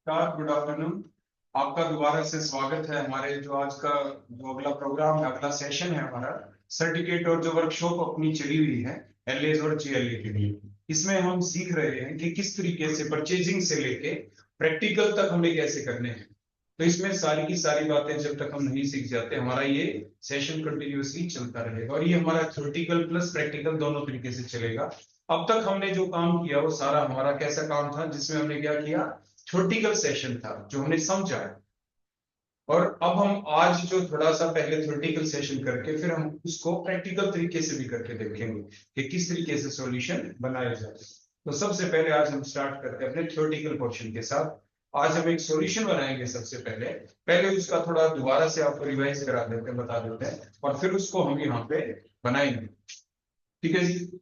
नमस्कार, good afternoon. आपका दोबारा से स्वागत है हमारे जो आज का जो अगला प्रोग्राम है, अगला सेशन है हमारा सर्टिफिकेट और जो वर्कशॉप अपनी चली हुई है एलए और जीएलए के लिए। इसमें हम सीख रहे हैं कि किस तरीके से परचेजिंग से लेके प्रैक्टिकल तक हमें कैसे करने हैं। तो इसमें सारी की सारी बातें जब तक हम नहीं सीख जाते, हमारा ये सेशन कंटिन्यूअसली चलता रहेगा और ये हमारा थ्योरेटिकल प्लस प्रैक्टिकल दोनों तरीके से चलेगा। अब तक हमने जो काम किया वो सारा हमारा कैसा काम था, जिसमें हमने क्या किया, थ्योरेटिकल सेशन था जो हमने समझा है। और अब हम आज जो थोड़ा सा पहले थ्योरेटिकल सेशन करके फिर हम उसको प्रैक्टिकल तरीके से भी करके देखेंगे कि किस तरीके से सॉल्यूशन बनाए जाते हैं। तो सबसे पहले आज हम स्टार्ट करते हैं अपने थ्योरेटिकल पोर्शन के साथ। आज हम एक सॉल्यूशन बनाएंगे। सबसे पहले पहले उसका थोड़ा दोबारा से आपको रिवाइज करा देते हैं, बता देते हैं, और फिर उसको हम यहाँ पे बनाएंगे। ठीक है जी।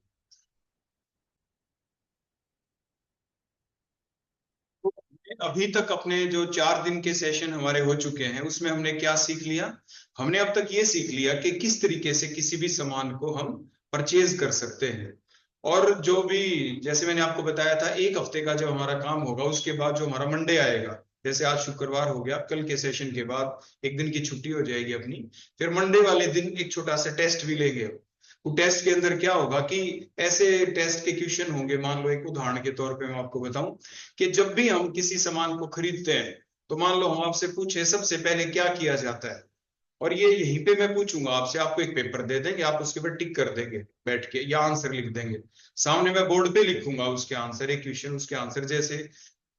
अभी तक अपने जो 4 दिन के सेशन हमारे हो चुके हैं उसमें हमने क्या सीख लिया। हमने अब तक ये सीख लिया कि किस तरीके से किसी भी सामान को हम परचेज कर सकते हैं। और जो भी, जैसे मैंने आपको बताया था, एक हफ्ते का जो हमारा काम होगा उसके बाद जो हमारा मंडे आएगा, जैसे आज शुक्रवार हो गया, कल के सेशन के बाद एक दिन की छुट्टी हो जाएगी अपनी। फिर मंडे वाले दिन एक छोटा सा टेस्ट भी लेंगे। वो टेस्ट के अंदर क्या होगा कि ऐसे टेस्ट के क्वेश्चन होंगे। मान लो एक उदाहरण के तौर पे मैं आपको बताऊं कि जब भी हम किसी सामान को खरीदते हैं तो मान लो हम आपसे पूछे सबसे पहले क्या किया जाता है, और ये यहीं पे मैं पूछूंगा आपसे, आपको एक पेपर दे देंगे, आप उसके ऊपर टिक कर देंगे बैठ के या आंसर लिख देंगे। सामने मैं बोर्ड पे लिखूंगा उसके आंसर, एक क्वेश्चन उसके आंसर। जैसे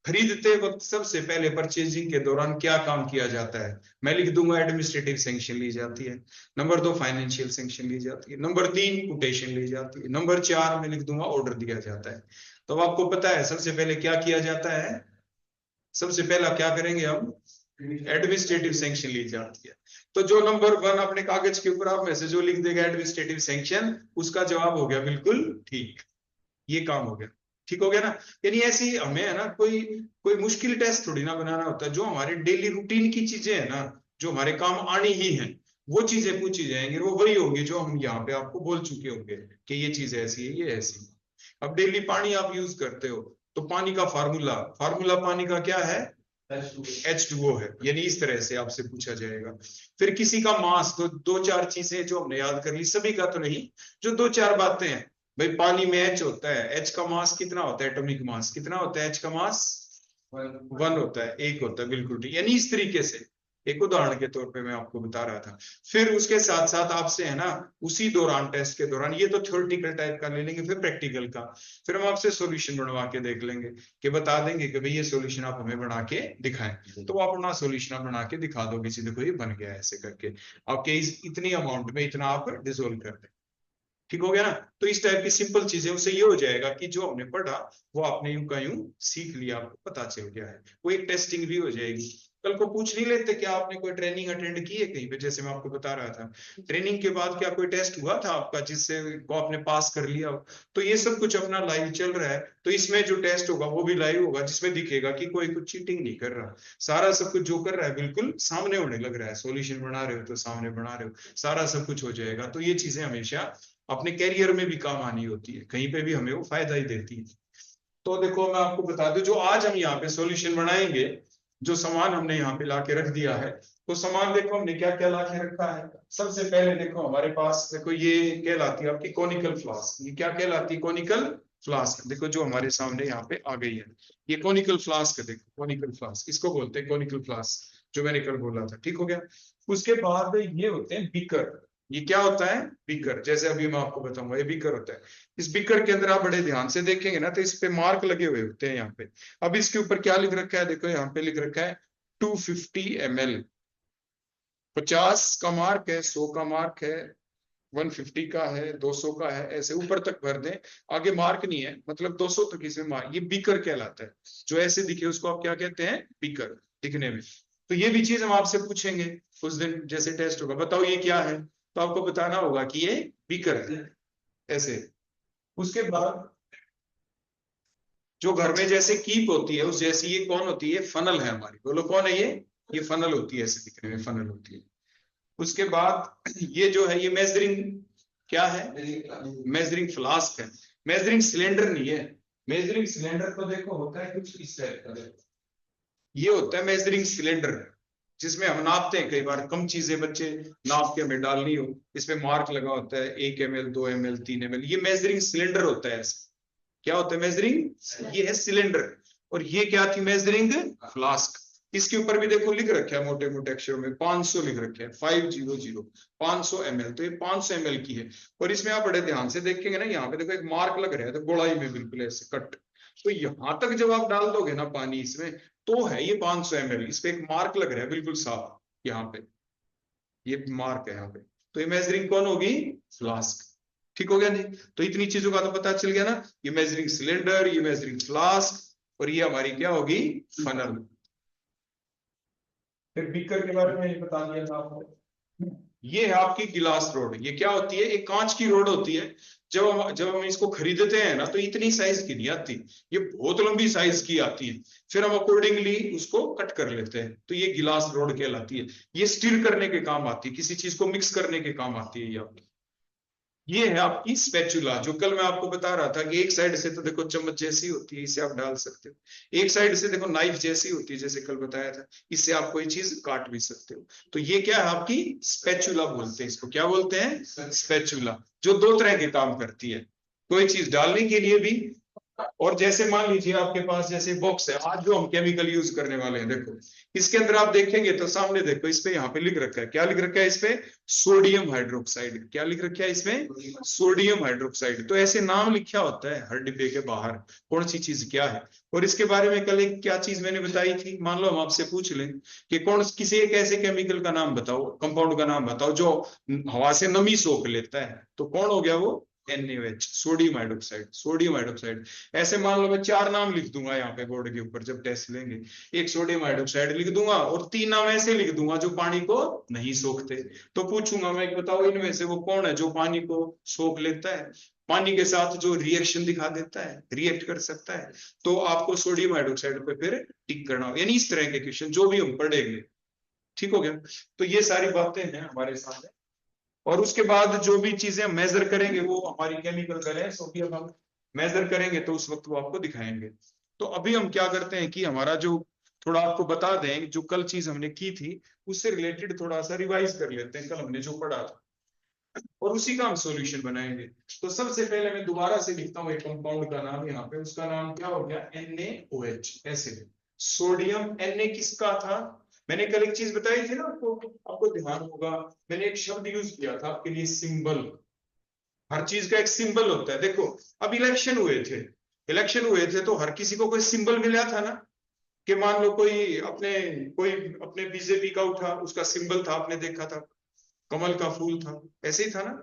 खरीदते वक्त सबसे पहले परचेजिंग के दौरान क्या काम किया जाता है, मैं लिख दूंगा एडमिनिस्ट्रेटिव सैंक्शन ली जाती है। नंबर 2 फाइनेंशियल सैंक्शन ली जाती है। नंबर 3 कोटेशन ली जाती है। नंबर 4 में लिख दूंगा ऑर्डर दिया जाता है। तो आपको पता है सबसे पहले क्या किया जाता है। सबसे पहला क्या करेंगे हम, एडमिनिस्ट्रेटिव सैंक्शन ली जाती है। तो जो नंबर 1 अपने कागज के ऊपर आप में से जो लिख देगा एडमिनिस्ट्रेटिव सैंक्शन, उसका जवाब हो गया बिल्कुल ठीक। ये काम हो गया। ठीक हो गया ना। यानी ऐसी हमें है ना, कोई कोई मुश्किल टेस्ट थोड़ी ना बनाना होता है। जो हमारे डेली रूटीन की चीजें है ना, जो हमारे काम आनी ही है, वो चीजें पूछी जाएंगी, वो वही होंगी जो हम यहाँ पे आपको बोल चुके होंगे कि ये चीज ऐसी है, ये ऐसी है। अब डेली पानी आप यूज करते हो, तो पानी का फार्मूला फार्मूला पानी का क्या है, H2O है। यानी इस तरह से आपसे पूछा जाएगा। फिर किसी का मास, तो 2-4 चीजें जो हमने याद कर ली, सभी का तो नहीं, जो 2-4 बातें हैं। भाई पानी में H होता है, H का मास कितना होता है, एटॉमिक मास कितना होता है, H का मास 1 होता है, 1 होता है, बिल्कुल ठीक। यानी इस तरीके से एक उदाहरण के तौर पे मैं आपको बता रहा था। फिर उसके साथ साथ आपसे है ना, उसी दौरान टेस्ट के दौरान, ये तो थ्योरेटिकल टाइप का ले लेंगे, फिर प्रैक्टिकल का, फिर हम आपसे सॉल्यूशन बनवा के देख लेंगे कि बता देंगे कि भाई ये सॉल्यूशन आप हमें बना के दिखाएं। तो आप अपना सॉल्यूशन बना के दिखा दो किसी, देखो ये बन गया है ऐसे करके, आपके इतनी अमाउंट में इतना आप डिसोल्व कर दें। ठीक हो गया ना। तो इस टाइप की सिंपल चीजें, उससे ये हो जाएगा कि जो हमने पढ़ा वो आपने यूं का यूं सीख लिया, आपको पता चल गया है। वो एक टेस्टिंग भी हो जाएगी। कल को पूछ नहीं लेते क्या आपने कोई ट्रेनिंग अटेंड की है कहीं पे, जैसे मैं आपको बता रहा था, ट्रेनिंग के बाद क्या कोई टेस्ट हुआ था आपका जिससे को आपने पास कर लिया हो। तो ये सब कुछ अपना लाइव चल रहा है। तो इसमें जो टेस्ट होगा वो भी लाइव होगा, जिसमें दिखेगा कि कोई कुछ चीटिंग नहीं कर रहा। सारा सब कुछ जो कर रहा है बिल्कुल सामने होने लग रहा है। सॉल्यूशन बना रहे हो तो सामने बना रहे हो, सारा सब कुछ हो जाएगा। तो ये चीजें हमेशा अपने कैरियर में भी काम आनी होती है, कहीं पे भी हमें वो फायदा ही देती है। तो देखो मैं आपको बता दूं, जो आज हम यहाँ पे सॉल्यूशन बनाएंगे, जो सामान हमने यहाँ पे लाके रख दिया है, तो सामान देखो हमने क्या क्या लाके रखा है। सबसे पहले देखो हमारे पास, देखो ये कहलाती है आपकी कॉनिकल फ्लास्क। ये क्या कहलाती है, कॉनिकल फ्लास्क। देखो जो हमारे सामने यहाँ पे आ गई है, ये कॉनिकल फ्लास्क है। देखो कॉनिकल फ्लास्क इसको बोलते हैं, कॉनिकल फ्लास्क, जो मैंने कल बोला था। ठीक हो गया। उसके बाद ये होते हैं बीकर। ये क्या होता है, बीकर। जैसे अभी मैं आपको बताऊंगा, ये बीकर होता है। इस बीकर के अंदर आप बड़े ध्यान से देखेंगे ना, तो इस पे मार्क लगे हुए होते हैं यहाँ पे। अब इसके ऊपर क्या लिख रखा है, देखो यहाँ पे लिख रखा है 250 ml। 50 का मार्क है, 100 का मार्क है, 150 का है, 200 का है, ऐसे ऊपर तक भर दें। आगे मार्क नहीं है, मतलब 200 तक इसमें मार्क। ये बीकर कहलाता है। जो ऐसे दिखे उसको आप क्या कहते हैं, बीकर, दिखने में। तो ये भी चीज हम आपसे पूछेंगे उस दिन जैसे टेस्ट होगा, बताओ ये क्या है, तो आपको बताना होगा कि ये बीकर है, ऐसे। उसके बाद जो घर में जैसे कीप होती है उस जैसी ये कौन होती है, फनल है हमारी। बोलो कौन है ये फनल होती है, ऐसे दिखने में फनल होती है। उसके बाद ये जो है, ये मेजरिंग क्या है, मेजरिंग फ्लास्क है। मेजरिंग सिलेंडर नहीं है। मेजरिंग सिलेंडर तो देखो होता है कुछ इस टाइप का, देखो ये होता है मेजरिंग सिलेंडर, जिसमें हम नापते हैं। कई बार कम चीजें बच्चे नाप के हमें डालनी हो, इस पे मार्क लगा होता है 1 ml 2 ml 3 ml, ये मेजरिंग सिलेंडर होता है। क्या होता है मेजरिंग? ये है सिलेंडर। और ये क्या थी? Measuring flask. इसके ऊपर भी देखो लिख रखा है मोटे मोटे अक्षरों में 500 लिख रखे हैं, 500 500 ml। तो ये 500 ml की है। और इसमें आप बड़े ध्यान से देखेंगे ना, यहाँ पे देखो एक मार्क लग रहा है, तो गोलाई में बिल्कुल ऐसे कट। तो यहां तक जब आप डाल दोगे ना पानी इसमें, तो है ये 500 ml। इस पे एक मार्क लग रहा है बिल्कुल साफ, यहाँ पे ये मार्क है यहाँ पे। तो ये मेजरिंग कौन होगी? फ्लास्क। ठीक हो गया जी? तो इतनी चीजों का तो पता चल गया ना, ये मेजरिंग सिलेंडर, ये मेजरिंग फ्लास्क, और ये हमारी क्या होगी? फनल। फिर बीकर के बारे में ये बता दिया था आपको। ये है आपकी गिलास रोड। ये क्या होती है? एक कांच की रोड होती है। जब हम इसको खरीदते हैं ना, तो इतनी साइज की नहीं आती, ये बहुत लंबी साइज की आती है। फिर हम अकॉर्डिंगली उसको कट कर लेते हैं, तो ये गिलास रोड कहलाती है। ये स्टीर करने के काम आती है, किसी चीज को मिक्स करने के काम आती है ये आपकी। ये है आपकी स्पैचुला, जो कल मैं आपको बता रहा था कि एक साइड से तो देखो चम्मच जैसी होती है, इसे आप डाल सकते हो। एक साइड से देखो नाइफ जैसी होती है, जैसे कल बताया था, इससे आप कोई चीज काट भी सकते हो। तो ये क्या है? आपकी स्पैचुला बोलते हैं इसको। क्या बोलते हैं? स्पैचुला। जो दो तरह के काम करती है, कोई चीज डालने के लिए भी, और जैसे मान लीजिए आपके पास जैसे बॉक्स है, आज जो हम केमिकल यूज करने वाले हैं, देखो इसके अंदर आप देखेंगे तो सामने देखो, इस पे यहाँ पे लिख रखा है, क्या लिख रखा है इस पे? Sodium hydroxide. क्या लिख रखा है इसमें? Sodium hydroxide. तो ऐसे नाम लिखा होता है हर डिब्बे के बाहर, कौन सी चीज क्या है। और इसके बारे में कल एक क्या चीज मैंने बताई थी, मान लो हम आपसे पूछ लें कि कौन किसी एक ऐसे केमिकल का नाम बताओ, कंपाउंड का नाम बताओ जो हवा से नमी सोख लेता है, तो कौन हो गया वो? NaOH, sodium hydroxide. Sodium hydroxide. ऐसे मान लो मैं 4 नाम लिख दूंगा यहाँ पे बोर्ड के ऊपर जब टेस्ट लेंगे, एक सोडियम हाइड्रोक्साइड लिख दूंगा और 3 नाम ऐसे लिख दूंगा जो पानी को नहीं सोखते। तो पूछूंगा मैं कि बताओ इनमें से वो कौन है जो पानी को सोख लेता है, पानी के साथ जो रिएक्शन दिखा देता है, रिएक्ट कर सकता है। तो आपको सोडियम हाइड्रोक्साइड पे फिर टिक करना होगा। यानी इस तरह के क्वेश्चन जो भी हम पढ़ेंगे। ठीक हो गया? तो ये सारी बातें हैं हमारे सामने। और उसके बाद जो भी चीजें हम मेजर करेंगे वो हमारी केमिकल बैलेंस होगी। अब हम मेजर करेंगे तो उस वक्त वो आपको दिखाएंगे। तो अभी हम क्या करते हैं कि हमारा जो, थोड़ा आपको बता दें, जो कल चीज हमने की थी उससे रिलेटेड थोड़ा सा रिवाइज कर लेते हैं, कल हमने जो पढ़ा था, और उसी का हम सॉल्यूशन बनाएंगे। तो सबसे पहले मैं दोबारा से लिखता हूँ एक कंपाउंड का नाम यहाँ पे, उसका नाम क्या हो गया? NaOH। ऐसे सोडियम। Na किसका था? मैंने कल एक चीज बताई थी ना आपको, आपको ध्यान होगा, मैंने एक शब्द यूज किया था आपके लिए, सिंबल। हर चीज का एक सिंबल होता है। देखो अब इलेक्शन हुए थे, इलेक्शन हुए थे तो हर किसी को कोई सिंबल मिला था ना, कि मान लो कोई अपने बीजेपी का उठा, उसका सिंबल था, आपने देखा था कमल का फूल था, ऐसे ही था ना।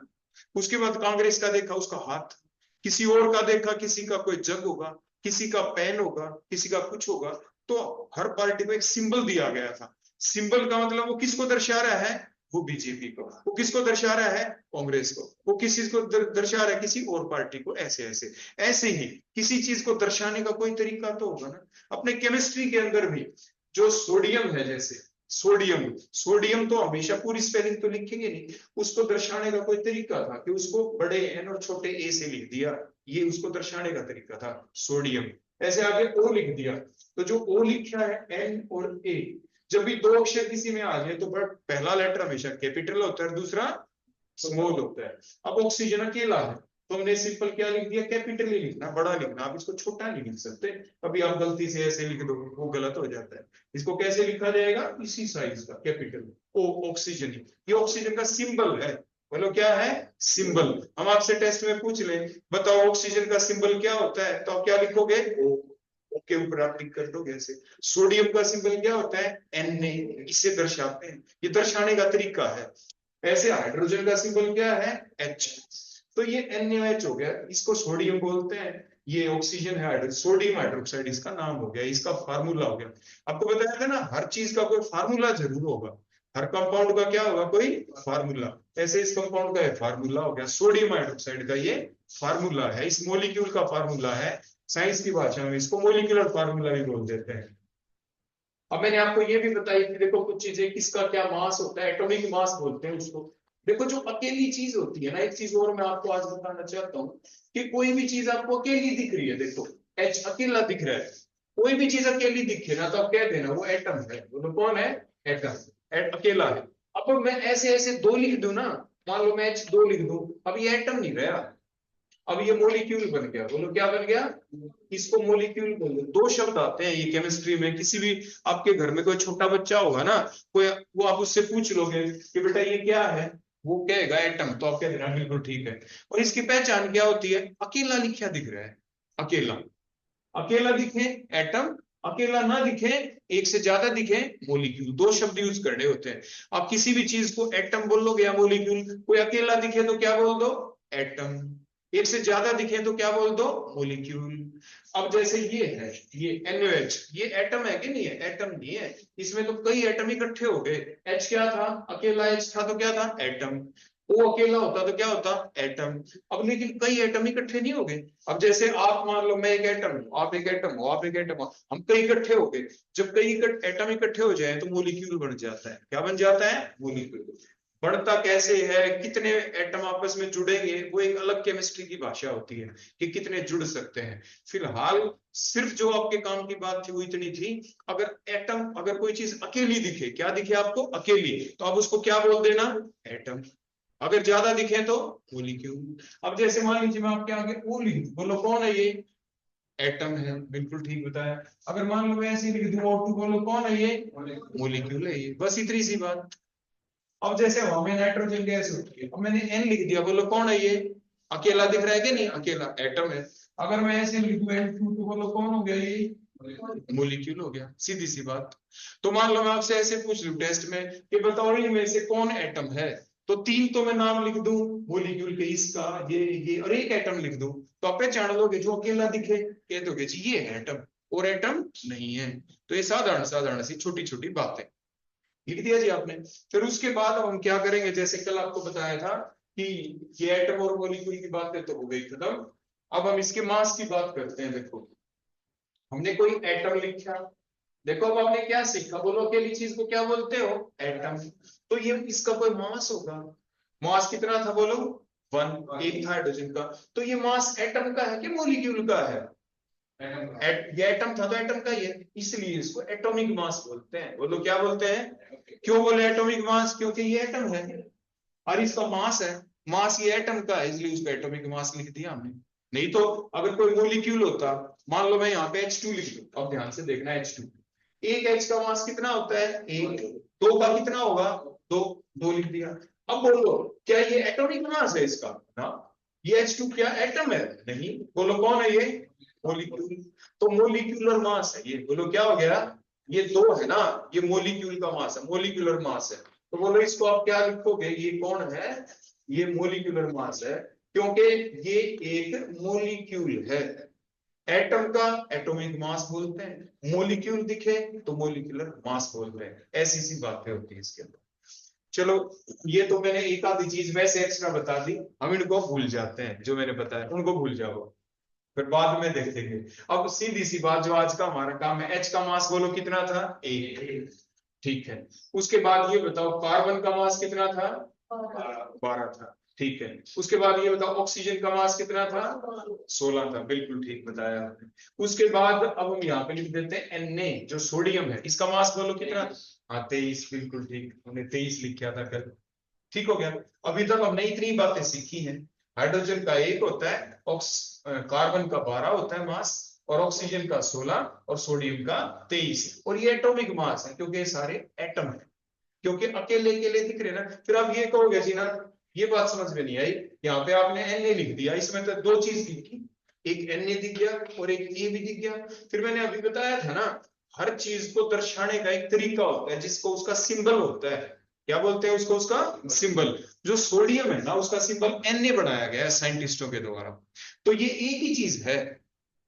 उसके बाद कांग्रेस का देखा, उसका हाथ। किसी और का देखा, किसी का कोई जग होगा, किसी का पेन होगा, किसी का कुछ होगा। तो हर पार्टी को एक सिंबल दिया गया था। सिंबल का मतलब वो किसको दर्शा रहा है? वो बीजेपी को। वो किसको दर्शा रहा है? कांग्रेस को। वो किसी को दर्शा रहा है? किसी और पार्टी को। ऐसे ऐसे ऐसे ही किसी चीज को दर्शाने का कोई तरीका तो होगा ना। अपने केमिस्ट्री के अंदर भी जो सोडियम है, जैसे सोडियम, सोडियम तो हमेशा पूरी स्पेलिंग तो लिखेंगे नहीं, उसको दर्शाने का कोई तरीका था कि उसको बड़े एन और छोटे ए से लिख दिया, ये उसको दर्शाने का तरीका था सोडियम। ऐसे आगे ओ लिख दिया, तो जो ओ लिखा है एन और ए, जब भी दो अक्षर किसी में आ जाए तो पहला लेटर हमेशा कैपिटल होता है, दूसरा स्मॉल होता है। अब ऑक्सीजन अकेला है, तो हमने सिंपल क्या लिख दिया? कैपिटल ही लिखना, बड़ा लिखना, आप इसको छोटा नहीं लिख सकते। कभी आप गलती से ऐसे लिख दो, वो गलत हो जाता है। इसको कैसे लिखा जाएगा? इसी साइज का कैपिटल ओ, ऑक्सीजन। ये ऑक्सीजन का सिंबल है। बोलो क्या है? सिंबल। हम आपसे टेस्ट में पूछ लें, बताओ ऑक्सीजन का सिंबल क्या होता है, तो आप क्या लिखोगे? ओ। के ऊपर आप टिक कर दोगे ऐसे। सोडियम का सिंबल क्या होता है? Na। इसे दर्शाते हैं, ये दर्शाने का तरीका है। ऐसे हाइड्रोजन का सिंबल क्या है? H। तो ये NaOH हो गया, इसको सोडियम बोलते हैं। ये ऑक्सीजन है, सोडियम हाइड्रोक्साइड इसका नाम हो गया, इसका फार्मूला हो गया। आपको बताया था ना, हर चीज का कोई फार्मूला जरूर होगा, हर कंपाउंड का क्या होगा? कोई फार्मूला। ऐसे इस कंपाउंड का फार्मूला हो गया, सोडियम हाइड्रोक्साइड का ये फार्मूला है, इस मोलिक्यूल का फार्मूला है। साइंस की भाषा में इसको मोलिकुलर फार्मूला भी बोल देते हैं। अब मैंने आपको ये भी बताई कि देखो कुछ चीजें किसका क्या मास होता है, एटॉमिक मास बोलते हैं उसको। देखो जो अकेली चीज होती है ना, एक चीज और मैं आपको आज बताना चाहता हूँ कि कोई भी चीज आपको अकेली दिख रही है, देखो H अकेला दिख रहा है, कोई भी चीज अकेली दिखे ना तो आप कह देना वो एटम है। बोलो कौन है? एटम। अकेला है। अब मैं ऐसे ऐसे दो लिख दूं ना, मान लो मैं H2 लिख दूं, अब ये एटम नहीं रहा, अब ये मोलिक्यूल बन गया। बोलो क्या बन गया? इसको मोलिक्यूल बोल दो। दो शब्द आते हैं ये केमिस्ट्री में। किसी भी आपके घर में कोई छोटा बच्चा होगा ना, कोई, वो आप उससे पूछ लोगे कि बेटा ये क्या है, वो कहेगा एटम, तो आप कह देना बिल्कुल ठीक है। और इसकी पहचान क्या होती है? अकेला लिखा दिख रहा है, अकेला। अकेला दिखे एटम, अकेला ना दिखे, एक से ज्यादा दिखे मोलिक्यूल। दो शब्द यूज करने होते हैं। आप किसी भी चीज को एटम बोल लोगे या मोलिक्यूल। कोई अकेला दिखे तो क्या बोल दो? एटम। एक से ज्यादा दिखे तो क्या बोल दो? मोलिक्यूल। अब जैसे ये है, ये NaOH, ये एटम है कि नहीं है? एटम नहीं है। इसमें तो कई एटम इकट्ठे हो गए। H क्या था? अकेला H था तो क्या था? एटम। O अकेला होता तो क्या होता? एटम। अब लेकिन कई एटम इकट्ठे नहीं हो गए। अब जैसे आप मान लो मैं एक एटम हूं, आप एक एटम हो, आप एक एटम हो, हम कई इकट्ठे हो गए। जब कई एटम इकट्ठे हो जाए तो मोलिक्यूल बन जाता है। क्या बन जाता है? मोलिक्यूल। बढ़ता कैसे है, कितने एटम आपस में जुड़ेंगे, वो एक अलग केमिस्ट्री की भाषा होती है कि कितने जुड़ सकते हैं। फिलहाल सिर्फ जो आपके काम की बात थी वो इतनी थी। अगर एटम, अगर कोई चीज अकेली दिखे, क्या दिखे आपको? अकेली, तो आप उसको क्या बोल देना? एटम। अगर ज्यादा दिखे तो मोलिक्यूल। अब जैसे मान लीजिए मैं आपके आगे O लिख दूं, बोलो कौन है ये? एटम है। बिल्कुल ठीक बताया। अगर मान लो मैं ऐसे लिख दूं O2, बोलो कौन है ये? मोलिक्यूल है ये। बस इतनी सी बात। अब जैसे हवा में नाइट्रोजन गैस होती है, अब मैंने N लिख दिया, बोलो कौन है ये? अकेला दिख रहा है कि नहीं? अकेला, एटम है। अगर मैं ऐसे लिख दूं N2, तो बोलो कौन हो गया ये? मोलिक्यूल हो गया। सीधी सी बात। तो मान लो मैं आपसे ऐसे पूछ लूं टेस्ट में कि बताओ इनमें से कौन एटम है, तो तीन तो मैं नाम लिख दूं मोलिक्यूल के, इसका, ये और एक एटम लिख दूं, तो आप पहचान लोगे जो अकेला दिखे, कह दोगे जी ये है एटम, और एटम नहीं है। तो ये साधारण साधारण सी छोटी छोटी बातें लिख दिया जी आपने। फिर उसके बाद अब हम क्या करेंगे, जैसे कल आपको बताया था कि ये एटम और मॉलिक्यूल की बातें तो हो गई खत्म। अब हम इसके मास की बात करते हैं। देखो हमने कोई एटम लिखा, देखो अब आपने क्या सीखा, बोलो अकेली चीज को क्या बोलते हो? एटम। तो ये इसका कोई मास होगा। मास कितना था बोलो? 1, एक था हाइड्रोजन का। तो ये मास एटम का है कि मॉलिक्यूल का है? ये एटम था तो एटम का ही है, इसलिए इसको एटॉमिक मास बोलते हैं। बोलो क्या बोलते हैं? क्यों बोले एटॉमिक मास? क्योंकि ये एटम है और इसका मास है। मास ये एटम का है, इसलिए उसको एटॉमिक मास लिख दिया हमने। नहीं तो अगर कोई मोलिक्यूल होता, मान लो मैं यहाँ पे H2 लिख दूं, अब ध्यान से देखना H2, एक H का मास कितना होता है? एक। दो का कितना होगा? दो। दो लिख दिया। अब बोलो क्या ये एटॉमिक मास है इसका? ना। ये H2 क्या एटम है? नहीं। बोलो कौन है ये? मोलिक्यूल। तो मोलिक्यूलर मास है ये। बोलो क्या हो गया? ये दो है ना, ये मोलिक्यूल का मास है, मोलिक्यूलर मास है। तो बोलो इसको आप क्या लिखोगे? ये कौन है? ये मोलिक्यूलर मास है, क्योंकि ये एक मोलिक्यूल है। एटम का एटॉमिक मास बोलते हैं, मोलिक्यूल दिखे तो मोलिक्यूलर मास बोलते हैं। ऐसी सी बातें होती है इसके अंदर। चलो, ये तो मैंने एक आधी चीज वैसे एक्स्ट्रा बता दी, हम इनको भूल जाते हैं, जो मैंने बताया उनको भूल जाओ, फिर बाद में देखेंगे। अब सीधी सी बात, जो आज का हमारा काम है, H का मास बोलो कितना था? 1। ठीक है। उसके बाद ये बताओ कार्बन का मास कितना था? 12 था। ठीक है। उसके बाद ये बताओ ऑक्सीजन का मास कितना था? 16 था। बिल्कुल ठीक बताया आपने। उसके बाद अब हम यहाँ पे लिख देते हैं Na, जो सोडियम है, इसका मास बोलो कितना? हाँ 23। बिल्कुल ठीक, हमने 23 लिखा था कल। ठीक हो गया। अभी तक हमने इतनी बातें सीखी हैं। हाइड्रोजन का 1 होता है, कार्बन का 12 होता है मास, और ऑक्सीजन का 16, और सोडियम का 23। और ये एटॉमिक मास है क्योंकि ये सारे एटम है, क्योंकि अकेले अकेले दिख रहे ना। फिर आप ये कहोगे जी ना, ये बात समझ में नहीं आई, यहाँ पे आपने Na लिख दिया, इसमें तो दो चीज लिखी, एक Na दिख गया और एक A भी दिख गया। फिर मैंने अभी बताया था ना, हर चीज को दर्शाने का एक तरीका होता है जिसको उसका सिंबल होता है। क्या बोलते हैं उसको? उसका सिंबल। जो सोडियम है ना, उसका सिंबल Na बनाया गया है साइंटिस्टों के द्वारा। तो ये एक ही चीज है,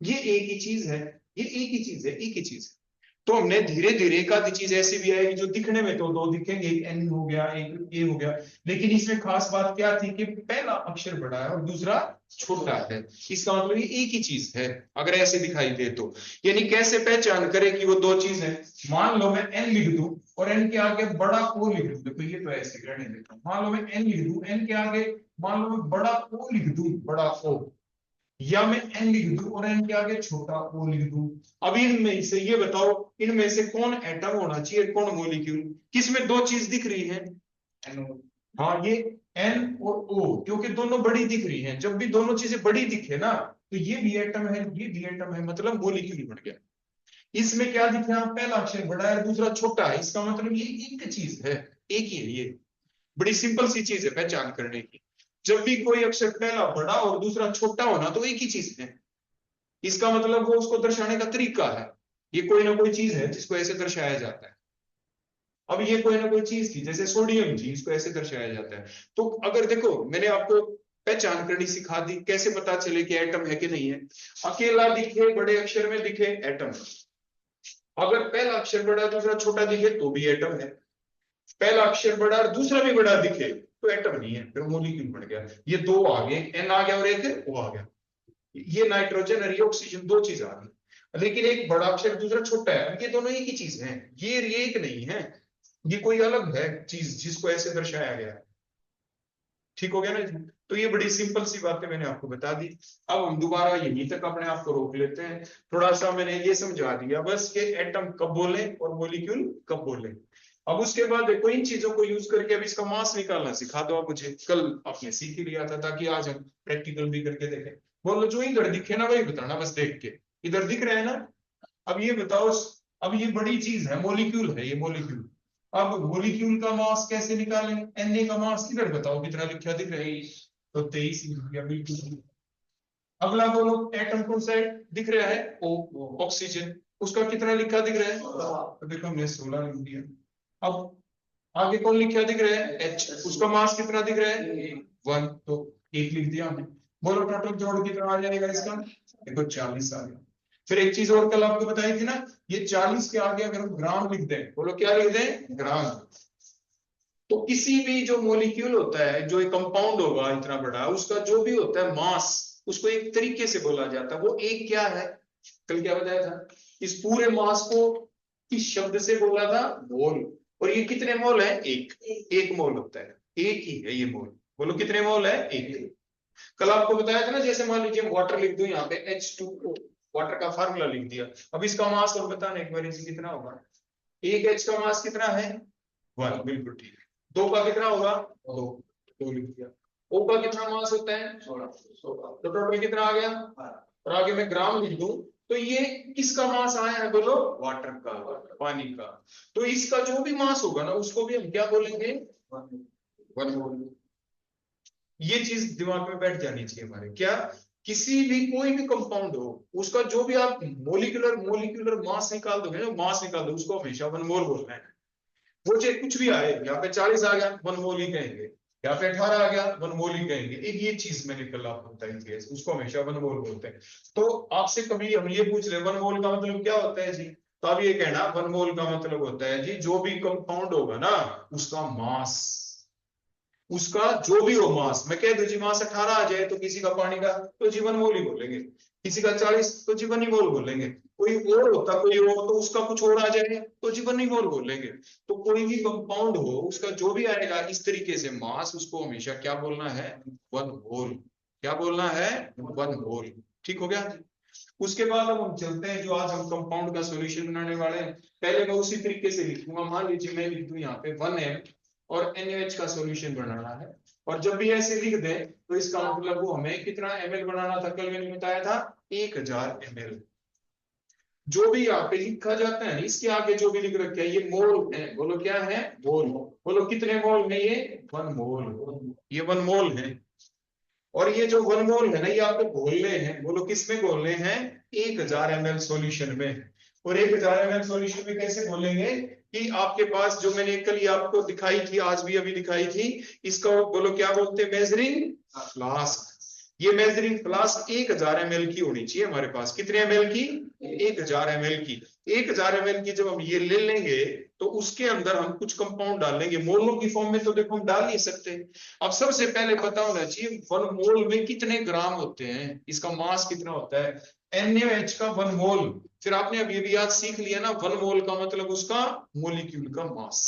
ये एक ही चीज है, ये एक ही चीज है, एक ही चीज है। तो हमने धीरे धीरे एक आधी चीज ऐसी भी आएगी जो दिखने में तो दो दिखेंगे, एक N हो गया, एक A हो गया, लेकिन इसमें खास बात क्या थी कि पहला अक्षर बड़ा है और दूसरा छोटा है। इसका मतलब ये एक ही चीज है अगर ऐसे दिखाई दे तो। यानी कैसे पहचान करें कि वो दो चीज है? मान लो मैं N लिख दूं और N के आगे बड़ा O लिख दूं, देखो ये तो ऐसे करने देता हूं। मान लो मैं N लिख दूं, N के आगे मान लो मैं बड़ा O लिख दूं, बड़ा O, या मैं एन लिख दूं और एन के आगे छोटा ओ लिख दूं। अब इनमें से ये बताओ, इनमें से कौन एटम होना चाहिए, कौन मॉलिक्यूल? किसमें दो चीज दिख रही है? हाँ, ये एन और ओ, क्योंकि दोनों बड़ी दिख रही हैं। जब भी दोनों चीजें बड़ी दिखे ना, तो ये भी एटम है, ये भी एटम है, मतलब मॉलिक्यूल बन गया। इसमें क्या दिखे? आप पहला अक्षर बड़ा है, दूसरा छोटा है, इसका मतलब ये एक चीज है, एक ही है। ये बड़ी सिंपल सी चीज है पहचान करने की। जब भी कोई अक्षर पहला बड़ा और दूसरा छोटा होना, तो एक ही चीज है। इसका मतलब वो उसको दर्शाने का तरीका है। ये कोई ना कोई चीज है जिसको ऐसे दर्शाया जाता है। अब ये कोई ना कोई चीज थी, जैसे सोडियम जी, इसको ऐसे दर्शाया जाता है। तो अगर देखो, मैंने आपको पहचान करनी सिखा दी, कैसे पता चले कि एटम है कि नहीं है। अकेला दिखे, बड़े अक्षर में दिखे, एटम। अगर पहला अक्षर बड़ा दूसरा छोटा दिखे, तो भी एटम है। पहला अक्षर बड़ा और दूसरा भी बड़ा दिखे, तो एटम नहीं है, फिर मॉलिक्यूल बन गया। ये दो आ गए, एन आ गया और एक ओ आ गया। ये नाइट्रोजन और ये ऑक्सीजन, दो चीज आ गई। लेकिन एक बड़ा अक्षर दूसरा छोटा है, ये दोनों एक ही चीज है। ये एक नहीं है, ये कोई अलग है चीज जिसको ऐसे दर्शाया गया है। ठीक हो गया ना जी? तो ये बड़ी सिंपल सी बातें मैंने आपको बता दी। अब हम दोबारा यहीं तक अपने आप को रोक लेते हैं। थोड़ा सा मैंने ये समझा दिया बस कि एटम कब बोले और मॉलिक्यूल कब बोले। अब उसके बाद देखो, इन चीजों को यूज करके अब इसका मास निकालना सिखा दो आप मुझे। कल आपने सीख ही लिया था, ताकि आज हम प्रैक्टिकल भी करके देखें। बोलो, जो इधर दिखे ना वही बताना, बस देख के। इधर दिख रहा है ना? अब ये बताओ, अब ये बड़ी चीज है, मॉलिक्यूल है, ये मॉलिक्यूल। अब मॉलिक्यूल का मास कैसे निकालें? Na का मास इधर बताओ कितना लिखा दिख रहा है? तो 23 लिख दिया, बिल्कुल। अगला बोलो, एटम कौन सा दिख रहा है? ओ, ऑक्सीजन। उसका कितना लिखा दिख रहा है? तो देखो, हमने 16 लिख दिया। अब आगे कौन लिखा दिख रहा है? H। उसका मास कितना दिख रहा है? 1। तो 1 लिख दिया हमने। बोलो, टोटल जोड़ कितना आ जाएगा इसका? देखो, 40 आ गया। फिर एक चीज और कल आपको बताई थी ना, ये 40 के आगे अगर हम ग्राम लिख दें, बोलो क्या लिख दें? ग्राम। तो किसी भी जो मॉलिक्यूल होता है, जो एक कंपाउंड होगा इतना बड़ा, उसका जो भी होता है मास, उसको एक तरीके से बोला जाता है। वो एक क्या है? कल क्या बताया था? इस पूरे मास को किस शब्द से बोला था? मोल। और ये कितने मोल है? एक मोल होता है, एक ही है ये मोल। बोलो कितने मोल है? एक। कल आपको बताया था ना, जैसे मान लीजिए वाटर लिख दूं यहाँ पे H2O, वाटर का फार्मूला लिख दिया। अब इसका मास और बताना एक बार, कितना होगा? एक H का मास कितना है? 1, बिल्कुल ठीक है। 2 का कितना होगा? 2 लिख दिया। O का कितना मास होता है? 16। तो टोटल कितना आ गया? और आगे मैं ग्राम लिख दूं, तो ये किसका मास आया है? बोलो, वाटर का, पानी का। तो इसका जो भी मास होगा ना, उसको भी हम क्या बोलेंगे? 1 मोल। ये चीज दिमाग में बैठ जानी चाहिए हमारे। क्या? किसी भी कोई भी कंपाउंड हो, उसका जो भी आप मोलिकुलर मोलिकुलर मास निकाल दोगे ना, मास निकाल दो, उसको हमेशा 1 मोल बोलना है। वो चाहे कुछ भी आए, यहाँ पे 40 आ गया, 1 मोल ही कहेंगे। यहाँ पे 18 आ गया, 1 मोल ही कहेंगे। एक ये चीज मैंने कल आपको बताई थी, उसको हमेशा 1 मोल बोलते हैं। तो आपसे कभी हम ये पूछ ले 1 मोल का मतलब क्या होता है जी, तो आप ये कहना 1 मोल का मतलब होता है जी, जो भी कंपाउंड होगा ना, उसका मास, उसका जो भी हो मास। मैं कह दूं जी मास 18 आ जाए तो किसी का पानी का, तो जीवन मोल ही बोलेंगे। किसी का 40 तो जीवन ही मोल बोलेंगे। कोई और होता, कोई और तो उसका कुछ और आ जाए तो जीवन ही मोल बोलेंगे। तो कोई भी कंपाउंड हो, उसका जो भी आएगा इस तरीके से मास, उसको हमेशा क्या बोलना है? 1 मोल। क्या बोलना है? 1 मोल। ठीक हो गया? उसके बाद अब हम चलते हैं, जो आज हम कंपाउंड का सॉल्यूशन बनाने वाले हैं। पहले मैं उसी तरीके से लिखूंगा। मान लीजिए मैं लिख दूं यहाँ पे 1m और NaOH का सॉल्यूशन बनाना है। और जब भी ऐसे लिख दें, तो इसका मतलब वो हमें कितना ml बनाना था? कल मैंने बताया था 1000 ml। जो भी यहाँ पे लिखा जाता है, इसके आगे जो भी लिख रखा है, ये मोल है। बोलो क्या है? मोल। बोलो कितने मोल है? ये 1 मोल। ये 1 मोल है। और ये जो 1 मोल है ना, ये आपको घोलने हैं। बोलो किस में घोलने हैं? 1000 ml सॉल्यूशन में। और 1000 ml सॉल्यूशन में कैसे घोलेंगे? कि आपके पास जो मैंने कल ही आपको दिखाई थी, आज भी अभी दिखाई थी, इसका बोलो क्या बोलते हैं? Measuring flask. ये मेजरिंग फ्लास्क 1000 ml की होनी चाहिए हमारे पास। कितने ml की? 1000 ml की। 1000 ml की जब हम ये ले लेंगे, तो उसके अंदर हम कुछ कंपाउंड डालेंगे। मोलों की फॉर्म में तो देखो हम डाल नहीं सकते। अब सबसे पहले पता होना चाहिए 1 मोल में कितने ग्राम होते हैं, इसका मास कितना होता है। NaOH का 1 मोल, फिर आपने अब ये भी याद सीख लिया ना, 1 मोल का मतलब उसका मोलिक्यूल का मास।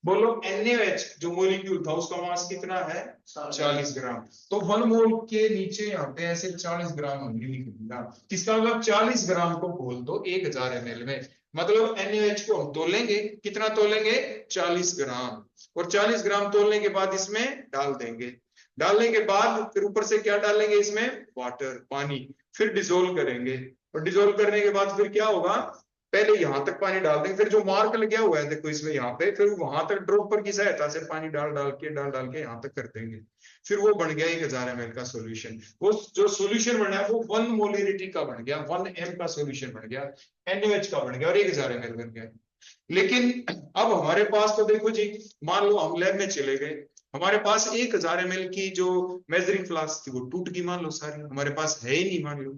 बोलो NaOH जो मोलिक्यूल था उसका मास कितना है 40 ग्राम। तो 1 मोल के नीचे यहाँ पे ऐसे 40 ग्राम हमने लिख दिया। किसका मतलब 40 ग्राम को घोल दो 1000 ml में, मतलब NaOH को हम तोलेंगे, कितना तोलेंगे 40 ग्राम, और 40 ग्राम तोलने के बाद इसमें डाल देंगे। डालने के बाद फिर ऊपर से क्या डालेंगे इसमें, वाटर, पानी, फिर डिसोल्व करेंगे। और डिसोल्व करने के बाद फिर क्या होगा, पहले यहां तक पानी डाल देंगे, फिर जो मार्क लगा हुआ है देखो इसमें यहाँ पे, फिर वहां तक ड्रॉपर की सहायता से पानी डाल डाल के यहाँ तक कर देंगे। फिर वो बन गया 1000 ml का सॉल्यूशन। वो जो सॉल्यूशन बना है वो 1 मोलिरिटी का बन गया, 1 m का सॉल्यूशन बन गया, NaOH का बन गया और 1000 ml बन गया। लेकिन अब हमारे पास तो देखो जी, मान लो हम लैब में चले गए, हमारे पास 1000 ml की जो मेजरिंग फ्लास्क थी वो टूट गई मान लो सारी, हमारे पास है ही नहीं मान लो।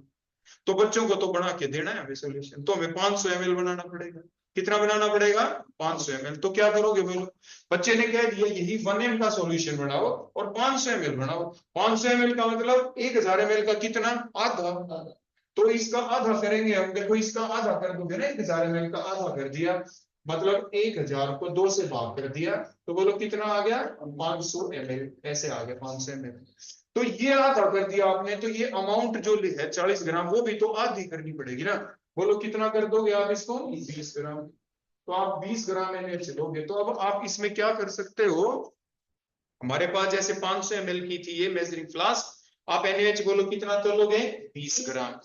तो बच्चों को तो बना के देना है हमें सॉल्यूशन, तो हमें 500 ml बनाना पड़ेगा। कितना बनाना पड़ेगा 500 ml। तो क्या करोगे बोलो, बच्चे ने कह दिया यही 1 m का सॉल्यूशन बनाओ और 500 ml बनाओ। 500 ml का मतलब 1000 ml का कितना, आधा। तो इसका आधा करेंगे हम, देखो इसका आधा कर दोगे ना, 1000 ml का आधा कर दिया, मतलब 1000 को 2 से भाग कर दिया, तो बोलो कितना आ गया 500 ml, ऐसे आ गया 500 ml। तो ये आधा कर दिया आपने, तो ये अमाउंट जो है 40 ग्राम वो भी तो आधी करनी पड़ेगी ना। बोलो कितना कर दोगे आप इसको 20 ग्राम। तो आप 20 ग्राम NaOH लोगे, तो अब आप इसमें क्या कर सकते हो, हमारे पास जैसे 500 ml की थी ये मेजरिंग फ्लास्क, आप NaOH बोलो कितना तोलोगे 20 ग्राम,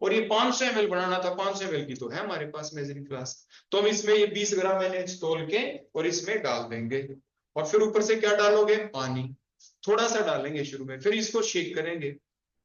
और ये 500 ml बनाना था, 500 ml की तो है हमारे पास मेजरिंग फ्लास्क, तो हम इसमें ये 20 ग्राम NaOH तोल के और इसमें डाल देंगे। और फिर ऊपर से क्या डालोगे, पानी थोड़ा सा डालेंगे शुरू में, फिर इसको शेक करेंगे,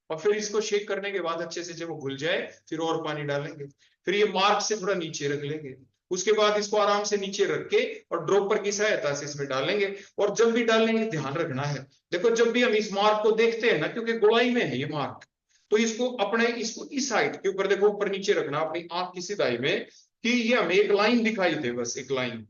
और फिर इसको शेक करने के बाद अच्छे से जब वो घुल जाए फिर और पानी डालेंगे, फिर ये मार्क से थोड़ा नीचे रख लेंगे, उसके बाद इसको आराम से नीचे रख के और ड्रॉपर की सहायता से इसमें डालेंगे। और जब भी डालेंगे ध्यान रखना है, देखो जब भी हम इस मार्क को देखते हैं ना, क्योंकि गोलाई में है ये मार्क, तो इसको इस हाइट के ऊपर देखो, ऊपर नीचे रखना अपनी आंख की सिधाई में, कि ये हमें एक लाइन दिखाई दे, बस एक लाइन।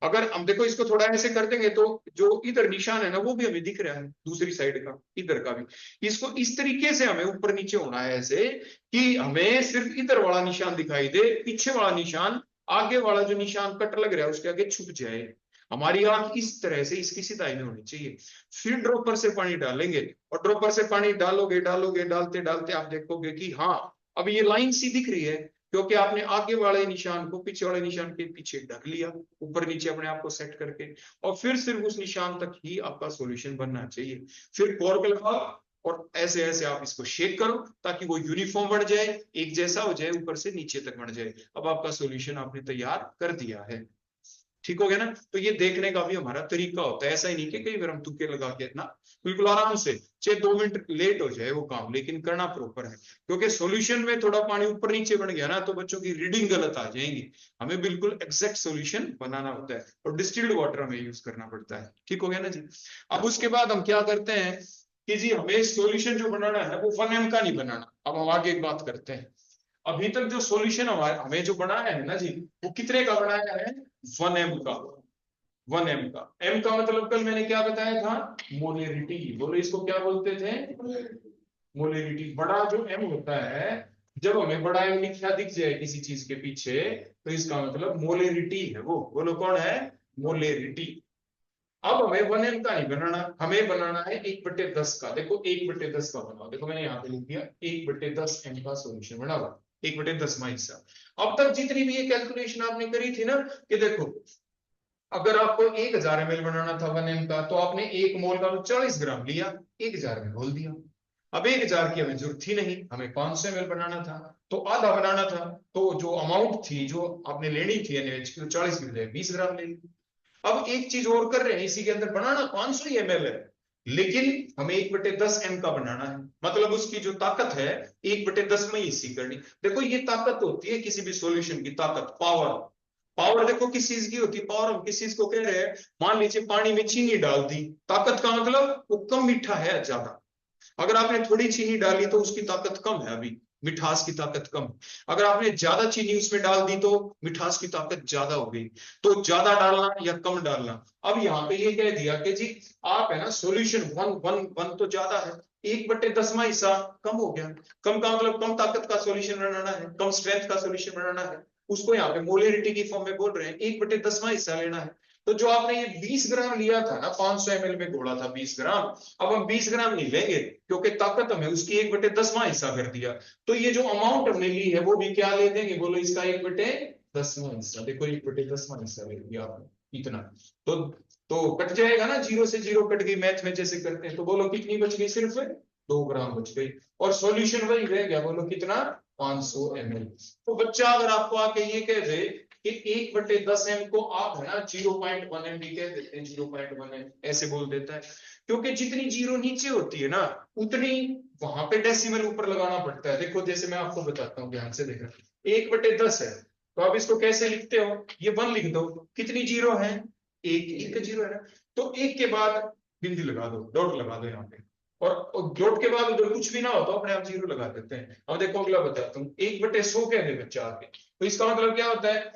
अगर हम देखो इसको थोड़ा ऐसे कर देंगे तो जो इधर निशान है ना वो भी हमें दिख रहा है, दूसरी साइड का, इधर का भी। इसको इस तरीके से हमें ऊपर नीचे होना है ऐसे, कि हमें सिर्फ इधर वाला निशान दिखाई दे, पीछे वाला निशान, आगे वाला जो निशान कट लग रहा है उसके आगे छुप जाए। हमारी आंख इस तरह से इसकी सिधाई में होनी चाहिए। फिर ड्रॉपर से पानी डालेंगे, और ड्रॉपर से पानी डालोगे डालोगे डालते डालते आप देखोगे कि हाँ अब ये लाइन सी दिख रही है, क्योंकि आपने आगे वाले निशान को पीछे वाले निशान के पीछे ढक लिया, ऊपर नीचे अपने आप को सेट करके, और फिर सिर्फ उस निशान तक ही आपका सॉल्यूशन बनना चाहिए। फिर कॉर्क लगाओ और ऐसे ऐसे आप इसको शेक करो ताकि वो यूनिफॉर्म बन जाए, एक जैसा हो जाए, ऊपर से नीचे तक बन जाए। अब आपका सॉल्यूशन आपने तैयार कर दिया है, ठीक हो गया ना। तो ये देखने का भी हमारा तरीका होता है, ऐसा ही नहीं कि कई बार हम तुक्के लगा के ना, बिल्कुल आराम से, चाहे 2 मिनट लेट हो जाए वो काम, लेकिन करना प्रॉपर है। क्योंकि सॉल्यूशन में थोड़ा पानी ऊपर नीचे बन गया ना तो बच्चों की रीडिंग गलत आ जाएंगी। हमें बिल्कुल एग्जैक्ट सॉल्यूशन बनाना होता है, और डिस्टिल्ड वाटर हमें यूज करना पड़ता है, ठीक हो गया ना जी। अब उसके बाद हम क्या करते हैं कि जी हमें सॉल्यूशन जो बनाना है वो 1 m का नहीं बनाना। अब हम आगे एक बात करते हैं, अभी तक जो सॉल्यूशन हमें जो बनाया है ना जी, वो कितने का बनाया है 1 m का। 1 m का, m का मतलब कल मैंने क्या बताया था, मोलेरिटी। बोलो इसको क्या बोलते थे, मोलेरिटी। बड़ा जो m होता है, जब हमें बड़ा m लिखा दिख जाए किसी चीज के पीछे, तो इसका मतलब मोलेरिटी है वो। बोलो कौन है, मोलेरिटी। अब हमें 1 m का नहीं बनाना, हमें बनाना है 1/10 का। देखो 1/10 का बनाओ, देखो मैंने यहाँ पे लिख दिया 1/10 m का सॉल्यूशन बनाओ, 1/10वां हिस्सा। अब तक जितनी भी ये कैलकुलेशन आपने करी थी ना, कि देखो अगर आपको 1000 ml बनाना था 1 m का, तो आपने 1 मोल का तो 40 ग्राम लिया, 1000 में घोल दिया। अब 1000 की हमें जरूरत थी नहीं, हमें 500 ml बनाना था, तो आधा बनाना था, तो जो अमाउंट थी जो आपने लेनी थी NaOH की, 40 की बजाय 20 ग्राम ले ली। अब एक चीज और कर रहे हैं, इसी के अंदर बनाना 500 ml है, लेकिन हमें 1/10 m का बनाना है, मतलब उसकी जो ताकत है 1/10 में हिस्सी करनी। देखो ये ताकत होती है किसी भी सॉल्यूशन की ताकत, पावर। पावर देखो किस चीज की होती है, पावर हम किस चीज को कह रहे हैं, मान लीजिए पानी में चीनी डाल दी, ताकत का मतलब वो कम मीठा है ज्यादा। अगर आपने थोड़ी चीनी डाली तो उसकी ताकत कम है, अभी मिठास की ताकत कम। अगर आपने ज्यादा चीनी उसमें डाल दी तो मिठास की ताकत ज्यादा हो गई। तो ज्यादा डालना या कम डालना। अब यहाँ पे ये कह दिया कि जी आप है ना सॉल्यूशन 1 तो ज्यादा है, 1/10वां हिस्सा कम हो गया। कम का मतलब कम ताकत का सॉल्यूशन बनाना है, कम स्ट्रेंथ का सॉल्यूशन बनाना है, उसको यहाँ पे मोलेरिटी की फॉर्म में बोल रहे हैं 1/10वां हिस्सा लेना है। तो जो आपने ये 20 ग्राम लिया था ना, 500 ml में घोड़ा था 20 ग्राम, अब हम 20 ग्राम नहीं लेंगे क्योंकि ताकत हमें उसकी 1/10वां हिस्सा कर दिया। तो ये जो अमाउंट हमने ली है वो भी क्या ले देंगे, बोलो इसका 1/10वां हिस्सा। देखो 1/10वां हिस्सा ले लिया आपने इतना। तो तो कट जाएगा ना, 0 से 0 कट गई, मैथ में जैसे करते हैं। तो बोलो कितनी बच गई, सिर्फ 2 ग्राम बच गई, और सॉल्यूशन वही रह गया, बोलो कितना, 500 ml। तो बच्चा अगर आपको आके ये कह दे कि 1/10 को आप है ना 0.1 ml कह देते हैं, 0.1 ml ऐसे बोल देता है, क्योंकि जितनी जीरो नीचे होती है ना उतनी वहां पे डेसिमल ऊपर लगाना पड़ता है। देखो जैसे मैं आपको बताता हूँ, ध्यान से देखना, 1/10 है तो आप इसको कैसे लिखते हो, ये 1 लिख दो, कितनी जीरो है, एक जीरो है ना, तो एक के बाद बिंदु लगा दो, डॉट लगा दो यहाँ पे, और डॉट के बाद उधर कुछ भी ना हो तो अपने आप जीरो लगा देते हैं। अब देखो अगला बताता हूँ, 1/100 कह दे बच्चा आके, तो इसका मतलब क्या होता है,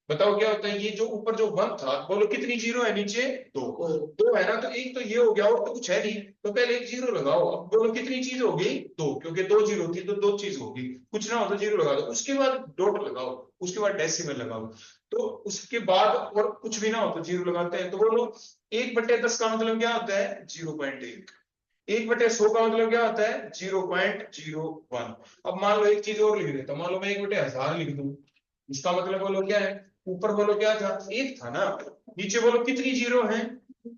बताओ क्या होता है, ये जो ऊपर जो 1 था, बोलो कितनी जीरो है नीचे, 2 है ना, तो एक तो ये हो गया और तो कुछ है नहीं, तो पहले एक जीरो लगाओ। अब बोलो कितनी चीज होगी, 2, क्योंकि 2 जीरो थी तो 2 चीज होगी, कुछ ना हो तो जीरो लगा दो, उसके बाद डॉट लगाओ, उसके बाद डेसिमल लगाओ, तो उसके बाद और कुछ भी ना हो तो जीरो लगाते हैं। तो बोलो 1/10 का मतलब क्या होता है, 0.1। 1/100 का मतलब क्या होता है, 0.01। अब मान लो एक चीज और लिख देता हूं, मान लो मैं 1/1000 लिख दूं, इसका मतलब बोलो क्या है, ऊपर बोलो क्या था, 1 था ना, नीचे बोलो कितनी जीरो है,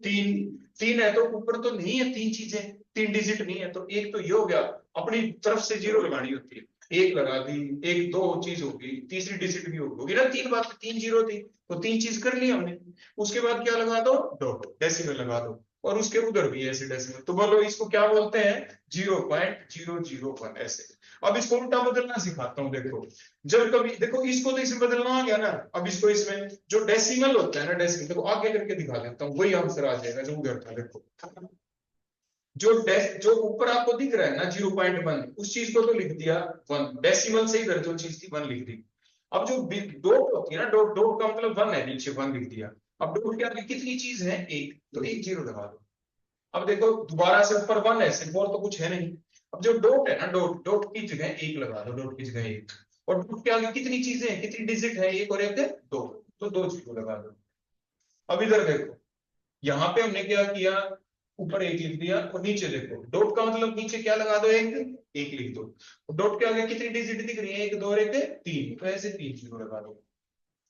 3 है, तो ऊपर तो नहीं है 3 चीजें, 3 डिजिट नहीं है, तो एक तो ये हो गया, अपनी तरफ से जीरो लगानी होती है, एक लगा दी, एक 2 चीज होगी, तीसरी डिजिट भी होगी ना, 3 बात 3 जीरो थी, तो 3 चीज कर ली हमने। उसके बाद क्या लगा दो, डॉट, डेसिमल लगा दो, और उसके उधर भी ऐसे डेसिमल, तो बोलो इसको क्या बोलते हैं, 0.001 ऐसे। अब इसको उल्टा बदलना सिखाता हूँ, देखो जब कभी, देखो इसको तो इसमें बदलना आ गया ना, अब इसको इसमें जो डेसिमल होता है ना, डेसिमल देखो आगे करके दिखा देता हूँ, वही आंसर आ जाएगा जो उधर था। देखो जो ऊपर आपको दिख रहा है ना 0.1, उस चीज को तो लिख दिया 1, डेसिमल से इधर जो चीज थी 1 लिख दी। अब जो डॉट होती है ना, डॉट, डॉट का मतलब 1 है, नीचे 1 लिख दिया। अब डॉट के आगे कितनी चीज है, 1, तो एक जीरो लगा दो। अब देखो दोबारा से ऊपर 1 है, सिर्फ और तो कुछ है नहीं। अब जो डॉट है ना, डॉट, डॉट की जगह 1 लगा दो, डॉट की जगह 1, और डॉट के आगे कितनी चीजें हैं, कितनी डिजिट है, 1 और 1 2, तो 2 जीरो लगा दो। अब इधर देखो, यहाँ पे हमने क्या किया, ऊपर 1 लिख दिया, और नीचे देखो डॉट का मतलब नीचे क्या लगा दो, 1 लिख दो, डॉट के आगे कितनी डिजिट दिख रही है, 1 2 और 1 3, तो ऐसे 3 जीरो लगा दो।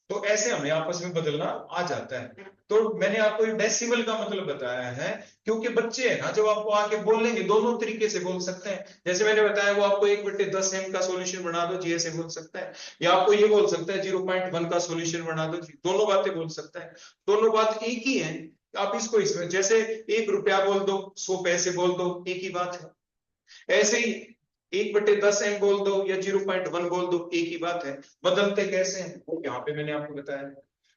तो ऐसे हमें आपस में बदलना आ जाता है। तो मैंने आपको डेसिमल का मतलब बताया है, क्योंकि बच्चे है ना जब आपको आके बोलेंगे, दोनों तरीके से बोल सकते हैं, जैसे मैंने बताया वो आपको 1/10 m का सॉल्यूशन बना दो जी ऐसे बोल सकता है, या आपको ये बोल सकता है 0.1 का सॉल्यूशन बना दो जी, दोनों बातें बोल सकता है, दोनों बात एक ही है। आप इसको इसमें जैसे 1 रुपया बोल दो, 100 पैसे बोल दो, एक ही बात है। ऐसे ही 1/10 m बोल दो या 0.1 बोल दो, एक ही बात है। बदलते कैसे हैं वो यहाँ पे मैंने आपको बताया।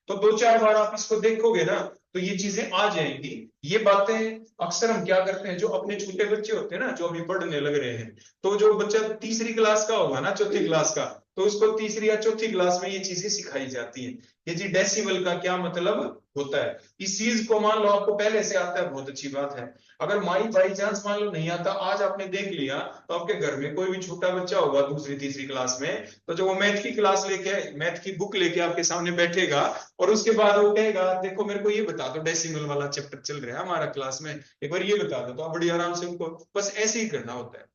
तो 2-4 बार आप इसको देखोगे ना तो ये चीजें आ जाएंगी। ये बातें अक्सर हम क्या करते हैं, जो अपने छोटे बच्चे होते हैं ना, जो अभी पढ़ने लग रहे हैं, तो जो बच्चा तीसरी क्लास का होगा ना, चौथी क्लास का, तो उसको तीसरी या चौथी क्लास में ये चीजें सिखाई जाती हैं, ये जी डेसिमल का क्या मतलब होता है। इस चीज को मान लो आपको पहले से आता है, बहुत अच्छी बात है। अगर माई बाई चांस मान लो नहीं आता, आज आपने देख लिया, तो आपके घर में कोई भी छोटा बच्चा होगा दूसरी तीसरी क्लास में, तो जो वो मैथ की क्लास लेके, मैथ की बुक लेके आपके सामने बैठेगा, और उसके बाद वो कहेगा देखो मेरे को ये बता दो, डेसिमल वाला चैप्टर चल रहा है हमारा क्लास में, एक बार ये बता दो, तो आप बड़ी आराम से उनको बस ऐसे ही करना होता है।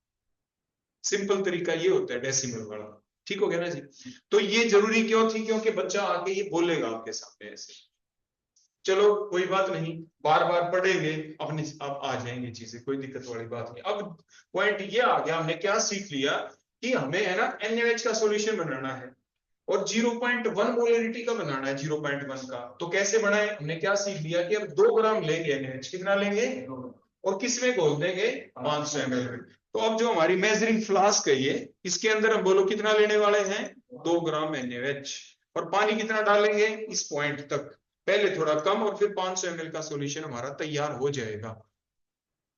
सिंपल तरीका ये होता है डेसिमल वाला। ठीक हो गया ना जी। तो ये जरूरी क्यों थी, क्योंकि बच्चा आके ये बोलेगा आपके सामने ऐसे। चलो कोई बात नहीं, बार बार पढ़ेंगे, अपने आप आ जाएंगी चीजें, कोई दिक्कत वाली बात नहीं। अब पॉइंट ये आ गया, हमने क्या सीख लिया कि हमें है ना NaOH का सॉल्यूशन बनाना है, और 0.1 मोलरिटी का बनाना है, 0.1 का। तो कैसे बनाए, हमने क्या सीख लिया कि अब 2 ग्राम लेंगे NaOH, कितना लेंगे, और किस में घोल देंगे, 500 ml में। तो अब जो हमारी मेजरिंग फ्लास्क है ये, इसके अंदर हम बोलो कितना लेने वाले हैं, 2 ग्राम NaOH, और पानी कितना डालेंगे, इस पॉइंट तक, पहले थोड़ा कम, और फिर 500 ml का सॉल्यूशन हमारा तैयार हो जाएगा।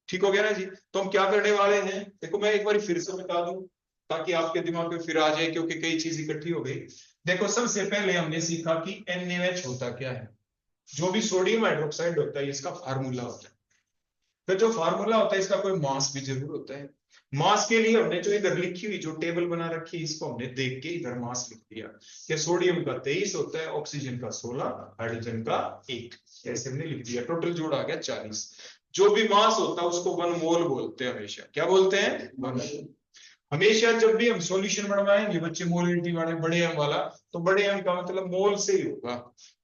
ठीक हो गया ना जी। तो हम क्या करने वाले हैं, देखो मैं एक बार फिर से बता दूं ताकि आपके दिमाग में फिर आ जाए, क्योंकि कई चीज इकट्ठी हो गई। देखो सबसे पहले हमने सीखा कि NaOH होता क्या है, जो भी सोडियम हाइड्रोक्साइड होता है इसका फार्मूला होता है। फिर जो फार्मूला होता है इसका कोई मास भी जरूर होता है। मास के लिए हमने जो इधर लिखी हुई जो टेबल बना रखी है इसको हमने देख के इधर मास लिख दिया कि सोडियम का 23 होता है, ऑक्सीजन का 16, हाइड्रोजन का 1, ऐसे हमने लिख दिया। टोटल जोड़ आ गया 40। जो भी मास होता है उसको 1 मोल बोलते हैं हमेशा। क्या बोलते हैं? 1 मोल। हमेशा जब भी हम सॉल्यूशन बनवाएंगे बच्चे मोलिटी वाले बड़े एम वाला, तो बड़े एम का मतलब मोल से ही होगा।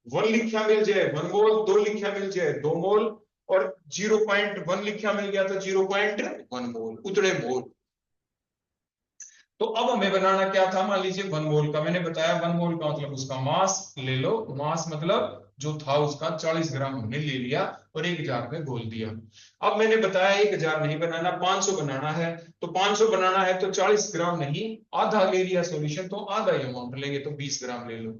1 लिखा मिल जाए 1 मोल, 2 लिखा मिल जाए 2 मोल, और 0.1 लिखा मिल गया तो 0.1 मोल, उतने मोल। तो अब हमें बनाना क्या था? मान लीजिए 1 मोल का, मैंने बताया 1 मोल का मतलब उसका मास ले लो। मास मतलब जो था उसका 40 ग्राम हमने ले लिया और 1000 में घोल दिया। अब मैंने बताया 1000 नहीं बनाना, 500 बनाना है। तो 500 बनाना है तो 40 ग्राम नहीं, आधा ले लिया सॉल्यूशन, तो आधा ही अमाउंट लेंगे, तो 20 ग्राम ले लो।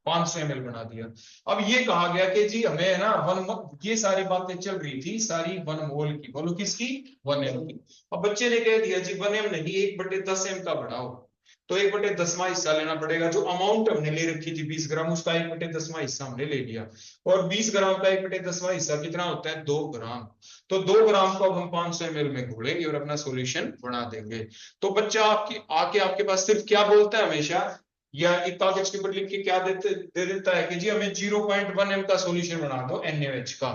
500 ml बना दिया। अब ये कहा गया कि जी हमें है ना ये सारी बातें चल रही थी सारी 1 मोल की। बोलो किसकी? 1 एम की। अब बच्चे ने कह दिया जी 1 एम नहीं, 1/10 एम का बढ़ाओ। तो 1/10वां हिस्सा लेना पड़ेगा। जो अमाउंट हमने ले रखी थी 20 ग्राम, उसका 1/10वां हिस्सा हमने ले लिया। और 20 ग्राम का 1/10वां हिस्सा कितना होता है? 2 ग्राम। तो 2 ग्राम को अब हम 500 ml में घोलेंगे और अपना सॉल्यूशन बना देंगे। तो बच्चा आपकी आके आपके पास सिर्फ क्या बोलता है हमेशा, या एक कागज के ऊपर लिख के क्या दे देता है कि जी हमें 0.1 एम का सॉल्यूशन बना दो NaOH का,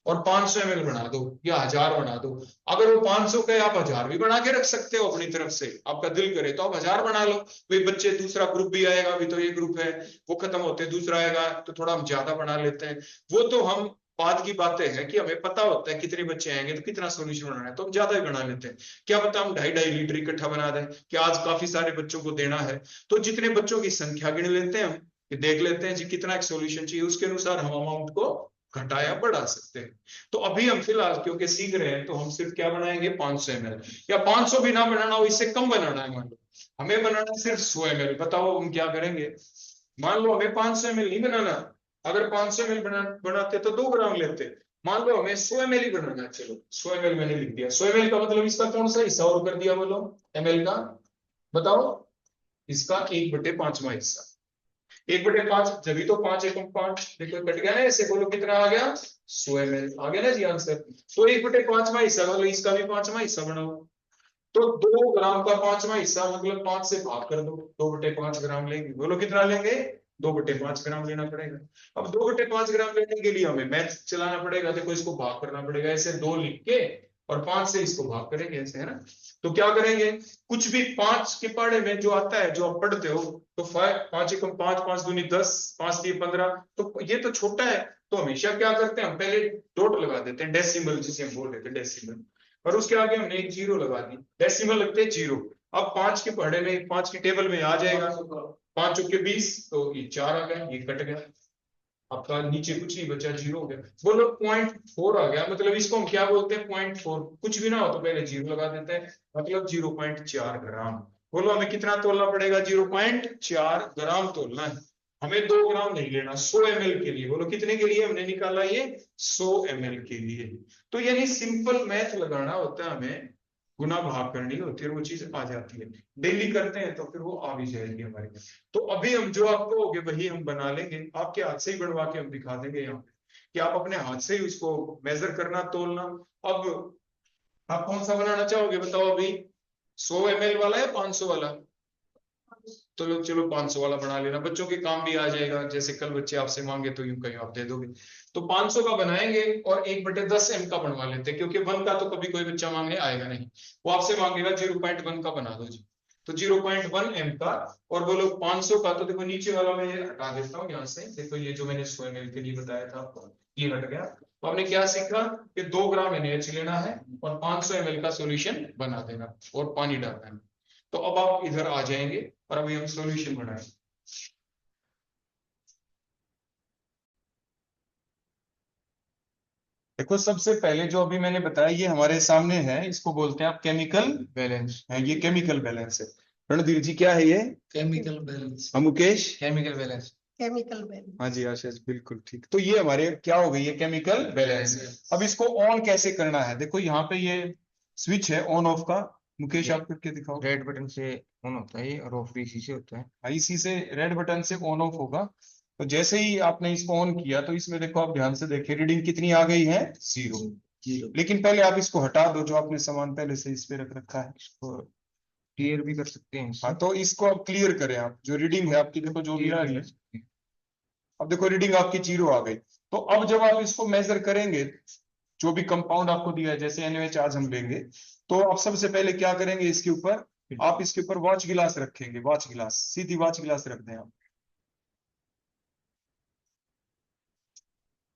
और 500 ml बना दो या 1000 बना दो। अगर वो 500 का आप 1000 भी बना के रख सकते हो अपनी तरफ से, आपका दिल करे तो आप 1000 बना लो। भाई बच्चे दूसरा ग्रुप भी आएगा, अभी तो ये ग्रुप है वो खत्म होते दूसरा आएगा, तो थोड़ा हम ज्यादा बना लेते हैं। वो तो हम बाद की बातें हैं कि हमें पता होता है कितने बच्चे आएंगे तो कितना सॉल्यूशन बनाना है, तो हम ज्यादा ही बना लेते हैं। क्या पता हम 2.5 लीटर इकट्ठा बना दें कि आज काफी सारे बच्चों को देना है, तो जितने बच्चों की संख्या गिन लेते हैं हम, देख लेते हैं जी कितना एक सॉल्यूशन चाहिए, उसके अनुसार हम अमाउंट को घटाया बढ़ा सकते हैं। तो अभी हम फिलहाल क्योंकि सीख रहे हैं तो हम सिर्फ क्या बनाएंगे 500 ml, या 500 भी ना बनाना हो इससे कम बनाना है। मान लो हमें बनाना है सिर्फ 100 ml, बताओ हम क्या करेंगे? मान लो हमें 500 ml नहीं बनाना, अगर 500 ml बनाते तो 2 ग्राम लेते। मान लो हमें 100 ml ही बनाना है, चलो 100 ml मैंने लिख दिया। 100 ml का मतलब इसका कौन सा हिस्सा और कर दिया बोलो ml का, बताओ? इसका 1/5वां हिस्सा। 1/5 जब तो 5 एकम 5, देखो कट गया ना ऐसे, बोलो कितना आ गया? 100 ml आ गया ना जी आंसर। तो 1/5वां हिस्सा मतलब इसका भी 5वां हिस्सा बनाओ। तो 2 ग्राम का 5वां हिस्सा मतलब 5 से भाग कर दो, 2/5 ग्राम लेंगे। बोलो कितना लेंगे? 2/5 ग्राम लेना पड़ेगा। अब 2/5 ग्राम लेने के लिए हमें मैथ चलाना पड़ेगा। देखो इसको भाग करना पड़ेगा ऐसे, 2 लिख के और 5 से इसको भाग करेंगे ऐसे, है ना? तो क्या करेंगे, कुछ भी 5 के पढ़े में जो आता है जो आप पढ़ते हो, तो 5 एकम 5, 5 दूनी 10, 5 3 15, तो ये तो छोटा है। तो हमेशा क्या करते हैं हम, पहले डॉट लगा देते हैं, डेसिमल जिसे हम बोल रहे थे डेसिमल, और उसके आगे हमने एक जीरो लगा दी, डेसिमल लगते हैं जीरो। अब 5 के पढ़े में 5 की टेबल में आ जाएगा, 5 चौके 20, तो ये 4 आ गया, ये कट गया, आपका नीचे कुछ नहीं बचा, जीरो हो गया। बोलो 0.4 आ गया, मतलब इसको हम क्या बोलते हैं? 0.4। कुछ भी ना हो तो पहले जीरो लगा देते हैं, मतलब 0.4 ग्राम। बोलो हमें कितना तोलना पड़ेगा? 0.4 ग्राम तोलना है। हमें 2 ग्राम नहीं लेना, 100 ml के लिए। बोलो कितने के लिए हमने निकाला ये? 100 ml के लिए। तो यानी सिंपल मैथ लगाना होता है हमें, गुना भाग करनी होती है, वो चीज आ जाती है। डेली करते हैं तो फिर वो आ भी जाएगी हमारे पास। तो अभी हम जो आप कहोगे वही हम बना लेंगे, आपके हाथ से ही बनवा के हम दिखा देंगे यहाँ पे कि आप अपने हाथ से ही उसको मेजर करना, तोलना। अब आप कौन सा बनाना चाहोगे बताओ अभी, 100 ml वाला या 500 वाला? तो लोग चलो 500 वाला बना लेना, बच्चों के काम भी आ जाएगा, जैसे कल बच्चे आपसे मांगे तो यूं कहीं आप दे दोगे। तो 500 का बनाएंगे और 1/10 एम का बनवा लेते हैं, क्योंकि 1 का तो कभी कोई बच्चा मांगने आएगा नहीं, वो आपसे मांगेगा 0.1 का बना दो जी। तो 0.1 एम का। और बोलो 500 का, तो देखो नीचे वाला मैं ये हटा देता हूँ यहाँ से, देखो ये जो मैंने 100 ml के लिए बताया था आपको, ये हट गया। तो हमने क्या सीखा कि 2 ग्राम NaOH लेना है और 500 ml का सॉल्यूशन बना देना और पानी डालना है। तो अब आप इधर आ जाएंगे और अभी हम सॉल्यूशन बनाएंगे। देखो सबसे पहले जो अभी मैंने बताया ये हमारे सामने है, इसको बोलते हैं आप केमिकल बैलेंस है, ये केमिकल बैलेंस है। रणधीर जी क्या है ये? Chemical balance. हम Mukesh? Chemical balance. Chemical balance. हाँ जी आशीष बिल्कुल ठीक। तो ये हमारे क्या हो गई, ये केमिकल बैलेंस। अब इसको ऑन कैसे करना है, देखो यहाँ पे ये स्विच है ऑन ऑफ का, मुकेश आप करके दिखाओ। रेड बटन से ऑन होता है और ऑफ इसी से होता है। इसी से रेड बटन से ऑन ऑफ होगा। तो जैसे ही आपने इसको ऑन किया तो इसमें देखो आप ध्यान से देखिए रीडिंग कितनी आ गई है? 0। लेकिन पहले आप इसको हटा दो, जो आपने सामान पहले से इस पे रख रखा है। इसको क्लियर भी कर सकते हैं हाँ, तो इसको अब क्लियर करें आप। जो रीडिंग है आपकी, देखो जो भी आ रही है, अब देखो रीडिंग आपकी 0 आ गई। तो अब जब आप इसको मेजर करेंगे, जो भी कंपाउंड आपको दिया है, जैसे NaOH आज हम लेंगे, तो आप सबसे पहले क्या करेंगे, इसके ऊपर आप इसके ऊपर वॉच गिलास रखेंगे। वॉच गिलास, सीधी वॉच गिलास रख दें आप।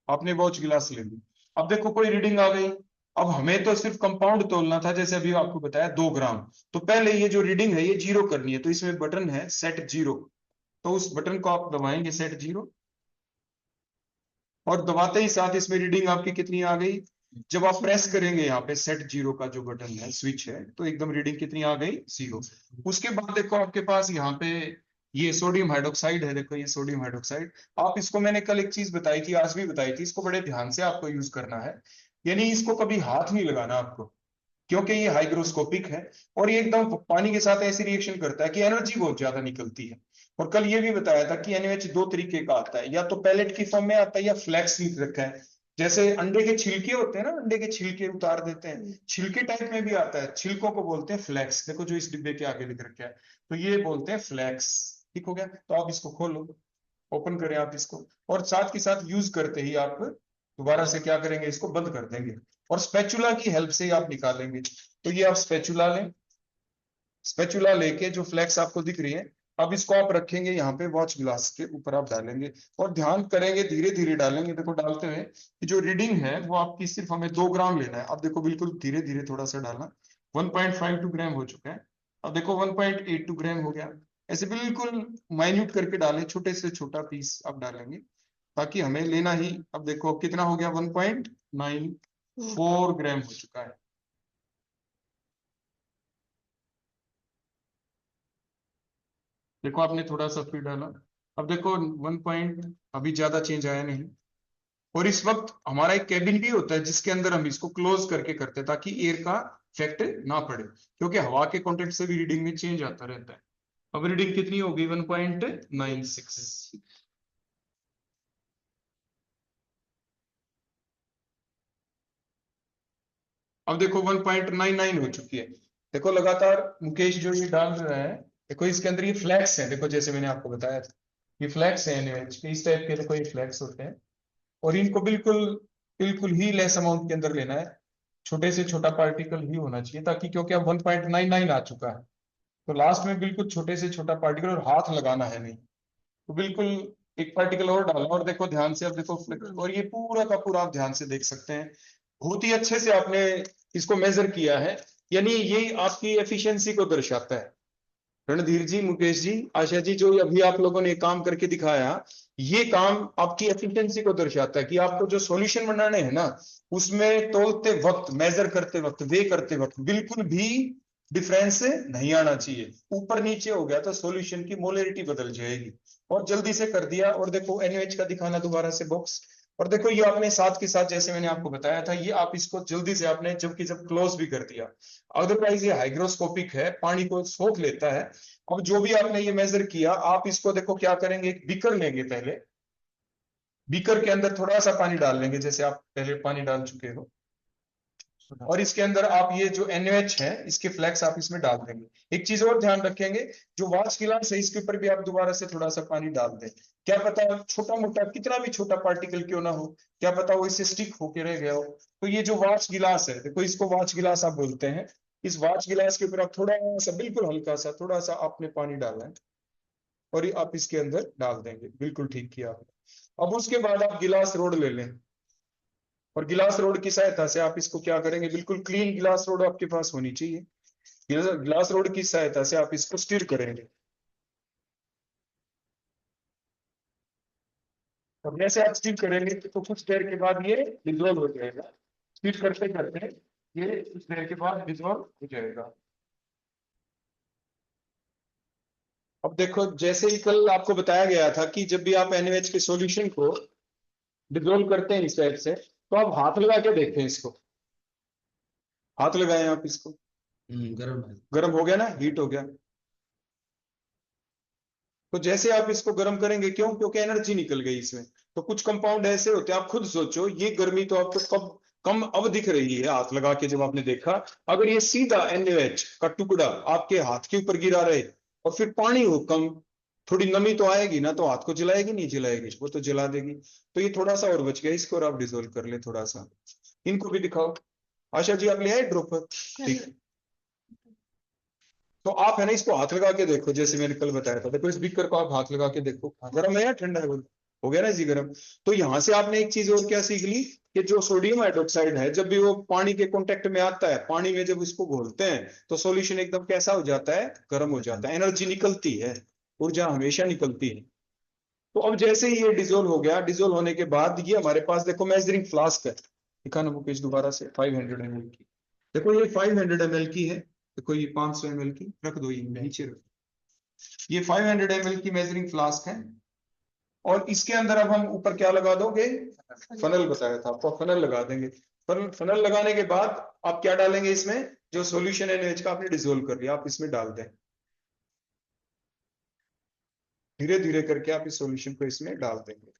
आपने वॉच गिलास ले ली। अब देखो कोई रीडिंग आ गई। अब हमें तो सिर्फ कंपाउंड तोलना था, जैसे अभी आपको बताया 2 ग्राम। तो पहले ये जो रीडिंग है ये 0 करनी है, तो इसमें बटन है सेट 0। तो उस बटन को आप दबाएंगे, सेट 0, और दबाते ही साथ इसमें रीडिंग आपकी कितनी आ गई। जब आप प्रेस करेंगे यहाँ पे सेट 0 का जो बटन है, स्विच है, तो एकदम रीडिंग कितनी आ गई, 0। उसके बाद देखो आपके पास यहाँ पे ये सोडियम हाइड्रोक्साइड है। देखो ये सोडियम हाइड्रोक्साइड। आप इसको, मैंने कल एक चीज बताई थी, आज भी बताई थी, इसको बड़े ध्यान से आपको यूज करना है। यानी इसको कभी हाथ नहीं लगाना आपको, क्योंकि ये हाइग्रोस्कोपिक है और ये एकदम पानी के साथ ऐसी रिएक्शन करता है कि एनर्जी बहुत ज्यादा निकलती है। और कल ये भी बताया था कि NaOH 2 तरीके का आता है, या तो पैलेट की फॉर्म में आता है या फ्लैक्स लिख रखा है। जैसे अंडे के छिलके होते हैं ना, अंडे के छिलके उतार देते हैं, छिलके टाइप में भी आता है। छिलकों को बोलते हैं फ्लैक्स। देखो जो इस डिब्बे के आगे लिख रखा है, तो ये बोलते हैं फ्लैक्स। ठीक हो गया। तो आप इसको खोलो, ओपन करें आप इसको, और साथ के साथ यूज करते ही आप दोबारा से क्या करेंगे, इसको बंद कर देंगे, और स्पैचुला की हेल्प से ही आप निकालेंगे। तो ये आप स्पैचुला लें। स्पैचुला लेके जो फ्लैक्स आपको दिख रही है, अब इसको आप रखेंगे यहाँ पे वॉच ग्लास के ऊपर, आप डालेंगे और ध्यान करेंगे, धीरे धीरे डालेंगे। देखो डालते हुए कि जो रीडिंग है वो आपकी सिर्फ हमें 2 ग्राम लेना है। अब देखो बिल्कुल धीरे धीरे थोड़ा सा डालना। 1.52 ग्राम हो चुका है। अब देखो 1.82 ग्राम हो गया। ऐसे बिल्कुल माइन्यूट करके डालें, छोटे से छोटा पीस आप डालेंगे, ताकि हमें लेना ही। अब देखो कितना हो गया, 1.94 ग्राम हो चुका है। देखो आपने थोड़ा सा फिर डाला। अब देखो 1 पॉइंट, अभी ज्यादा चेंज आया नहीं। और इस वक्त हमारा एक केबिन भी होता है जिसके अंदर हम इसको क्लोज करके करते हैं, ताकि एयर का इफेक्ट ना पड़े, क्योंकि हवा के कांटेक्ट से भी रीडिंग में चेंज आता रहता है। अब रीडिंग कितनी होगी, 1.96। अब देखो 1.99 हो चुकी है। देखो लगातार मुकेश जो ये डाल रहा है, देखो इसके अंदर ये फ्लैक्स है। देखो जैसे मैंने आपको बताया था, ये फ्लैक्स है NaOH के, इस टाइप के देखो ये फ्लैक्स होते हैं। और इनको बिल्कुल बिल्कुल ही लेस अमाउंट के अंदर लेना है, छोटे से छोटा पार्टिकल ही होना चाहिए, ताकि क्योंकि अब 1.99 आ चुका है, तो लास्ट में बिल्कुल छोटे से छोटा पार्टिकल, और हाथ लगाना है नहीं, तो बिल्कुल एक पार्टिकल और डालना। और देखो ध्यान से, अब देखो और ये पूरा का पूरा आप ध्यान से देख सकते हैं, बहुत ही अच्छे से आपने इसको मेजर किया है। यानी ये आपकी एफिशिएंसी को दर्शाता है। रणधीर जी, मुकेश जी, आशा जी, जो अभी आप लोगों ने काम करके दिखाया, ये काम आपकी एफिशिएंसी को दर्शाता है कि आपको जो सॉल्यूशन बनाने हैं ना, उसमें तोलते वक्त, मेजर करते वक्त, वे करते वक्त बिल्कुल भी डिफरेंस नहीं आना चाहिए। ऊपर नीचे हो गया तो सॉल्यूशन की मोलरिटी बदल जाएगी। और जल्दी से कर दिया। और देखो NaOH का दिखाना दोबारा से बॉक्स। और देखो ये आपने साथ के साथ, जैसे मैंने आपको बताया था, ये आप इसको जल्दी से आपने जबकि जब क्लोज भी कर दिया। अदरवाइज ये हाइग्रोस्कोपिक है, पानी को सोख लेता है। अब जो भी आपने ये मेजर किया, आप इसको देखो क्या करेंगे, एक बीकर लेंगे पहले। बीकर के अंदर थोड़ा सा पानी डाल लेंगे, जैसे आप पहले पानी डाल चुके हो, और इसके अंदर आप ये जो NaOH है, इसके फ्लैक्स आप इसमें डाल देंगे। एक चीज और ध्यान रखेंगे, जो वॉच गिलास है इसके ऊपर भी आप दोबारा से थोड़ा सा पानी डाल दें। क्या पता छोटा मोटा, कितना भी छोटा पार्टिकल क्यों ना हो, क्या पता वो इससे स्टिक होके रह गया हो। तो ये जो वॉच गिलास है, देखो इसको वॉच गिलास आप बोलते हैं। इस वॉच गिलास के ऊपर आप थोड़ा सा, बिल्कुल हल्का सा, थोड़ा सा आपने पानी डालना है, और ये आप इसके अंदर डाल देंगे। बिल्कुल ठीक किया आपने। अब उसके बाद आप गिलास रोड ले लें, और गिलास रोड की सहायता से आप इसको क्या करेंगे, बिल्कुल क्लीन गिलास रोड आपके पास होनी चाहिए। गिलास रोड की सहायता से आप इसको स्टिर करेंगे, और जैसे आप स्टिर करेंगे तो कुछ देर के बाद ये डिजोल्व हो जाएगा। स्टिर करते करते ये कुछ देर के बाद डिजोल्व हो जाएगा। अब देखो जैसे ही कल आपको बताया गया था कि जब भी आप NaOH के सॉल्यूशन को डिजोल्व करते हैं इस टाइप से, तो आप हाथ लगा के देखें इसको। हाथ लगाएं आप इसको। गर्म है। गर्म हो गया ना, हीट हो गया। तो जैसे आप इसको गर्म करेंगे, क्यों, क्योंकि एनर्जी निकल गई इसमें। तो कुछ कंपाउंड ऐसे होते हैं, आप खुद सोचो, ये गर्मी तो आपको कब कम अब दिख रही है हाथ लगा के जब आपने देखा। अगर ये सीधा NaOH का टुकड़ा आपके हाथ के ऊपर गिरा रहे और फिर पानी हो कम, थोड़ी नमी तो आएगी ना, तो हाथ को जलाएगी नहीं जलाएगी, वो तो जला देगी। तो ये थोड़ा सा और बच गया, इसको और आप डिजोल्व कर ले थोड़ा सा। इनको भी दिखाओ। आशा जी आप ले आए ड्रॉपर? ठीक है। तो आप है ना इसको हाथ लगा के देखो, जैसे मैंने कल बताया था। देखो इस बीकर को आप हाथ लगा के देखो, गर्म है या ठंडा है? हो गया ना जी गर्म। तो यहां से आपने एक चीज और क्या सीख ली, कि जो सोडियम हाइड्रोक्साइड है जब भी वो पानी के कांटेक्ट में आता है, पानी में जब इसको घोलते हैं तो सॉल्यूशन एकदम कैसा हो जाता है, गर्म हो जाता है, एनर्जी निकलती है, ऊर्जा हमेशा निकलती है। तो अब जैसे ही ये डिजोल्व हो गया, डिजोल्व होने के बाद ये हमारे पास देखो मेजरिंग फ्लास्क है, दिखाना वो पेज दोबारा से, 500 ml की। देखो ये 500 ml की है, देखो ये 500 ml की, रख दो ये नीचे रखो। ये 500 ml की मेजरिंग फ्लास्क है, और इसके अंदर अब हम ऊपर क्या लगा दोगे, फनल बताया था आपको, फनल लगा देंगे। फनल लगाने के बाद आप क्या डालेंगे इसमें, जो सॉल्यूशन है NaOH का आपने डिसोल्व कर लिया, आप इसमें डाल दें। धीरे धीरे करके आप इस सॉल्यूशन को इसमें डाल देंगे।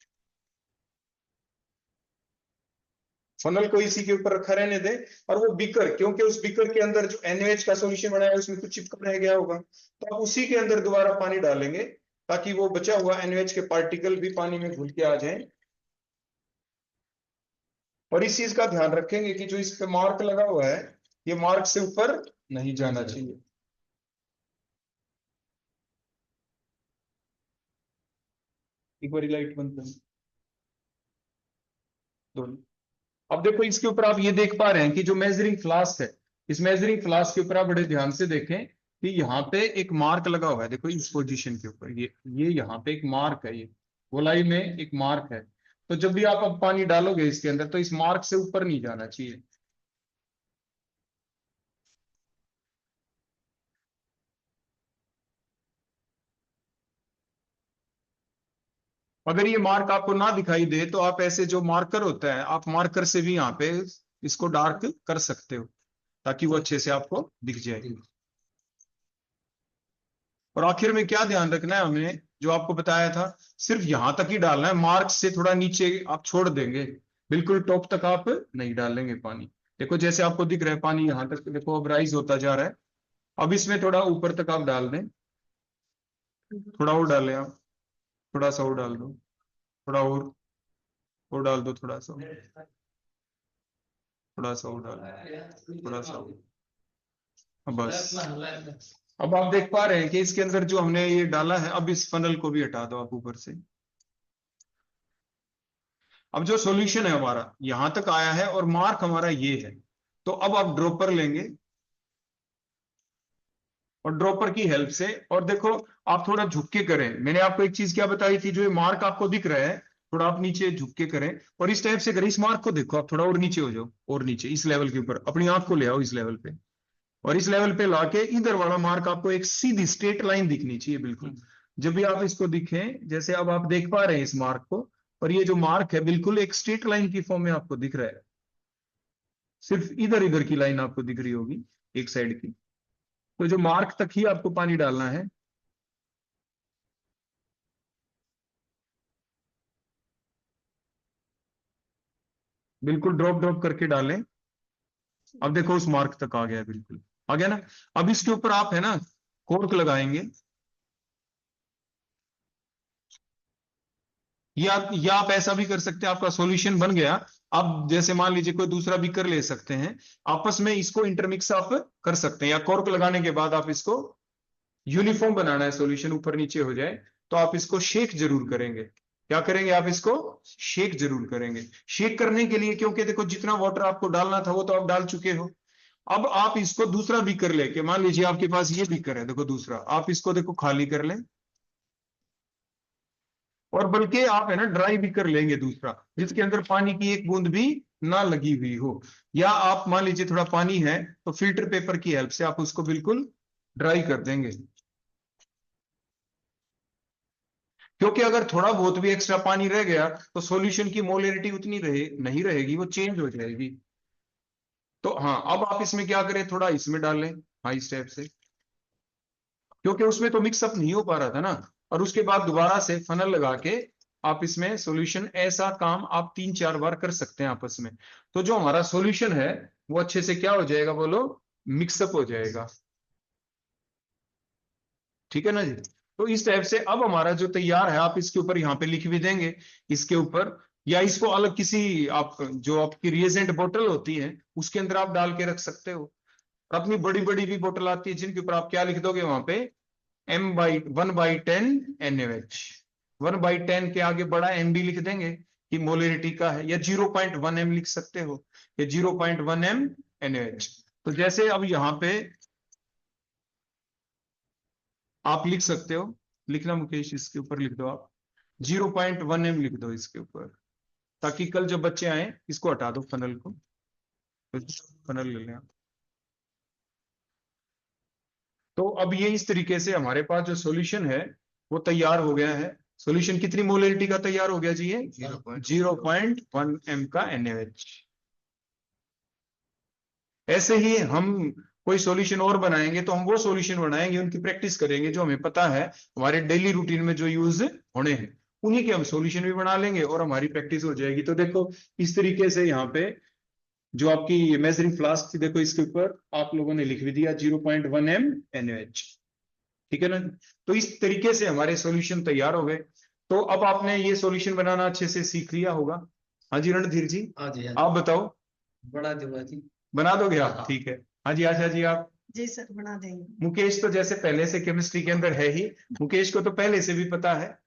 फनल को इसी के ऊपर रखा रहने दें, और वो बीकर, क्योंकि उस बीकर के अंदर जो NaOH का सॉल्यूशन बनाया है उसमें कुछ चिपका रह गया होगा, तो आप उसी के अंदर दोबारा पानी डालेंगे, ताकि वो बचा हुआ NaOH के पार्टिकल भी पानी में घुल के आ जाएं। और इस चीज का ध्यान रखेंगे कि जो इस पे मार्क लगा हुआ है, ये मार्क से ऊपर नहीं जाना चाहिए। एक बार लाइट बंद कर दो। अब देखो इसके ऊपर आप ये देख पा रहे हैं कि जो मेजरिंग फ्लास्क है, इस मेजरिंग फ्लास्क के ऊपर आप बड़े ध्यान से देखें कि यहाँ पे एक मार्क लगा हुआ है। देखो इस पोजीशन के ऊपर ये यहाँ पे एक मार्क है, ये गोलाई में एक मार्क है। तो जब भी आप अब पानी डालोगे इसके अंदर, तो इस मार्क से ऊपर नहीं जाना चाहिए। अगर ये मार्क आपको ना दिखाई दे, तो आप ऐसे जो मार्कर होता है, आप मार्कर से भी यहाँ पे इसको डार्क कर सकते हो, ताकि वो अच्छे से आपको दिख जाए। और आखिर में क्या ध्यान रखना है हमने, जो आपको बताया था, सिर्फ यहां तक ही डालना है, मार्क से थोड़ा नीचे आप छोड़ देंगे, बिल्कुल टॉप तक आप नहीं डालेंगे पानी। देखो जैसे आपको दिख रहा है पानी यहां तक, देखो अब राइज होता जा रहा है। अब इसमें थोड़ा ऊपर तक आप डाल दें, थोड़ा और डालें आप, थोड़ा सा और डाल दो, थोड़ा और डाल दो, थोड़ा सा, थोड़ा सा और डाल, थोड़ा सा और, बस। अब आप देख पा रहे हैं कि इसके अंदर जो हमने ये डाला है, अब इस फनल को भी हटा दो आप ऊपर से। अब जो सॉल्यूशन है हमारा यहां तक आया है, और मार्क हमारा ये है। तो अब आप ड्रॉपर लेंगे, और ड्रॉपर की हेल्प से, और देखो आप थोड़ा झुक के करें। मैंने आपको एक चीज क्या बताई थी, जो ये मार्क आपको दिख रहा है, थोड़ा आप नीचे झुक के करें, और इस टाइप से करें। इस मार्क को देखो, आप थोड़ा और नीचे हो जाओ, और नीचे इस लेवल के ऊपर अपनी आंख को ले आओ, इस लेवल पे, और इस लेवल पे लाके इधर वाला मार्क आपको एक सीधी स्ट्रेट लाइन दिखनी चाहिए बिल्कुल। जब भी आप इसको दिखें, जैसे अब आप देख पा रहे हैं इस मार्क को, और ये जो मार्क है बिल्कुल एक स्ट्रेट लाइन की फॉर्म में आपको दिख रहा है। सिर्फ इधर इधर की लाइन आपको दिख रही होगी, एक साइड की। तो जो मार्क तक ही आपको पानी डालना है। बिल्कुल ड्रॉप ड्रॉप करके डालें। अब देखो उस मार्क तक आ गया, बिल्कुल आ गया ना। अब इसके ऊपर आप है ना कोर्क लगाएंगे, या आप ऐसा भी कर सकते हैं, आपका सॉल्यूशन बन गया। अब जैसे मान लीजिए कोई दूसरा बीकर ले सकते हैं, आपस में इसको इंटरमिक्स आप कर सकते हैं, या कॉर्क लगाने के बाद आप इसको यूनिफॉर्म बनाना है, सॉल्यूशन ऊपर नीचे हो जाए, तो आप इसको शेक जरूर करेंगे। क्या करेंगे आप इसको शेक जरूर करेंगे। शेक करने के लिए, क्योंकि देखो जितना वाटर आपको डालना था वो तो आप डाल चुके हो। अब आप इसको दूसरा बीकर लेके, मान लीजिए आपके पास ये बीकर है, देखो दूसरा, आप इसको देखो खाली कर लें, और बल्कि आप है ना ड्राई बीकर लेंगे दूसरा, जिसके अंदर पानी की एक बूंद भी ना लगी हुई हो। या आप मान लीजिए थोड़ा पानी है, तो फिल्टर पेपर की हेल्प से आप उसको बिल्कुल ड्राई कर देंगे। क्योंकि अगर थोड़ा बहुत भी एक्स्ट्रा पानी रह गया, तो सॉल्यूशन की मोलरिटी उतनी नहीं रहेगी, वो चेंज हो जाएगी। तो हाँ, अब आप इसमें क्या करें, थोड़ा इसमें डालें, हाँ इस टाइप से, क्योंकि उसमें तो मिक्सअप नहीं हो पा रहा था ना। और उसके बाद दोबारा से फनल लगा के आप इसमें सॉल्यूशन, ऐसा काम आप 3-4 बार कर सकते हैं आपस में, तो जो हमारा सॉल्यूशन है वो अच्छे से क्या हो जाएगा, बोलो, मिक्सअप हो जाएगा। ठीक है ना जी। तो इस टाइप से अब हमारा जो तैयार है, आप इसके ऊपर यहाँ पे लिख भी देंगे इसके ऊपर, या इसको अलग किसी, आप जो आपकी रिएजेंट बोतल होती है उसके अंदर आप डाल के रख सकते हो। और अपनी बड़ी बड़ी भी बोतल आती है जिनके ऊपर आप क्या लिख दोगे, वहां पे m/1/10 NaOH, 1/10 के आगे बड़ा M भी लिख देंगे कि मोलरिटी का है, या 0.1 M लिख सकते हो, या 0.1 M NaOH। तो जैसे अब यहाँ पे आप लिख सकते हो, लिखना मुकेश, इसके ऊपर लिख दो आप 0.1 M लिख दो इसके ऊपर, ताकि कल जब बच्चे आए, इसको हटा दो फनल को, फनल ले लें आप। तो अब ये इस तरीके से हमारे पास जो सॉल्यूशन है वो तैयार हो गया है। सॉल्यूशन कितनी मोलरिटी का तैयार हो गया जी, ये 0.1 M का NaOH। ऐसे ही हम कोई सॉल्यूशन और बनाएंगे तो हम वो सॉल्यूशन बनाएंगे, उनकी प्रैक्टिस करेंगे जो हमें पता है हमारे डेली रूटीन में जो यूज होने हैं, उन्हीं के हम सॉल्यूशन भी बना लेंगे और हमारी प्रैक्टिस हो जाएगी। तो देखो इस तरीके से यहाँ पे जो आपकी मेजरिंग फ्लास्क थी, देखो इसके ऊपर आप लोगों ने लिख भी दिया 0.1 M NaOH। ठीक है ना। तो इस तरीके से हमारे सॉल्यूशन तैयार हो गए। तो अब आपने ये सॉल्यूशन बनाना अच्छे से सीख लिया होगा। हाँ जी रणधीर जी, हाँ जी, हाँ आप बताओ, बड़ा दूंगा जी। बना दोगे आप? हाँ। ठीक है। हाँ जी आशा जी, आप? जी सर, बना देंगे। मुकेश तो जैसे पहले से केमिस्ट्री के अंदर है ही, मुकेश को तो पहले से भी पता है,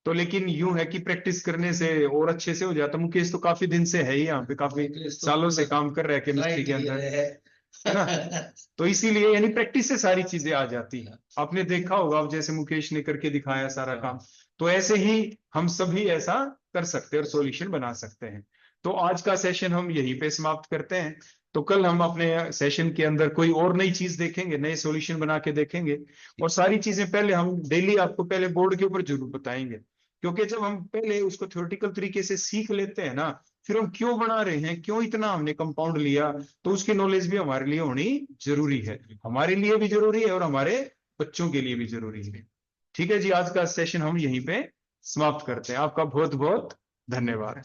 तो लेकिन यूं है कि प्रैक्टिस करने से और अच्छे से हो जाता। मुकेश तो काफी दिन से है ही यहाँ पे, काफी सालों से काम कर रहा है केमिस्ट्री के अंदर, है ना। तो इसीलिए यानी प्रैक्टिस से सारी चीजें आ जाती है। आपने देखा होगा, अब जैसे मुकेश ने करके दिखाया सारा काम, तो ऐसे ही हम सभी ऐसा कर सकते हैं और सॉल्यूशन बना सकते हैं। तो आज का सेशन हम यहीं पे समाप्त करते हैं। तो कल हम अपने सेशन के अंदर कोई और नई चीज देखेंगे, नए सॉल्यूशन बना के देखेंगे, और सारी चीजें पहले हम डेली आपको पहले बोर्ड के ऊपर जरूर बताएंगे, क्योंकि जब हम पहले उसको थ्योरेटिकल तरीके से सीख लेते हैं ना, फिर हम क्यों बना रहे हैं, क्यों इतना हमने कंपाउंड लिया, तो उसकी नॉलेज भी हमारे लिए होनी जरूरी है, हमारे लिए भी जरूरी है और हमारे बच्चों के लिए भी जरूरी है। ठीक है जी, आज का सेशन हम यहीं पे समाप्त करते हैं। आपका बहुत बहुत धन्यवाद।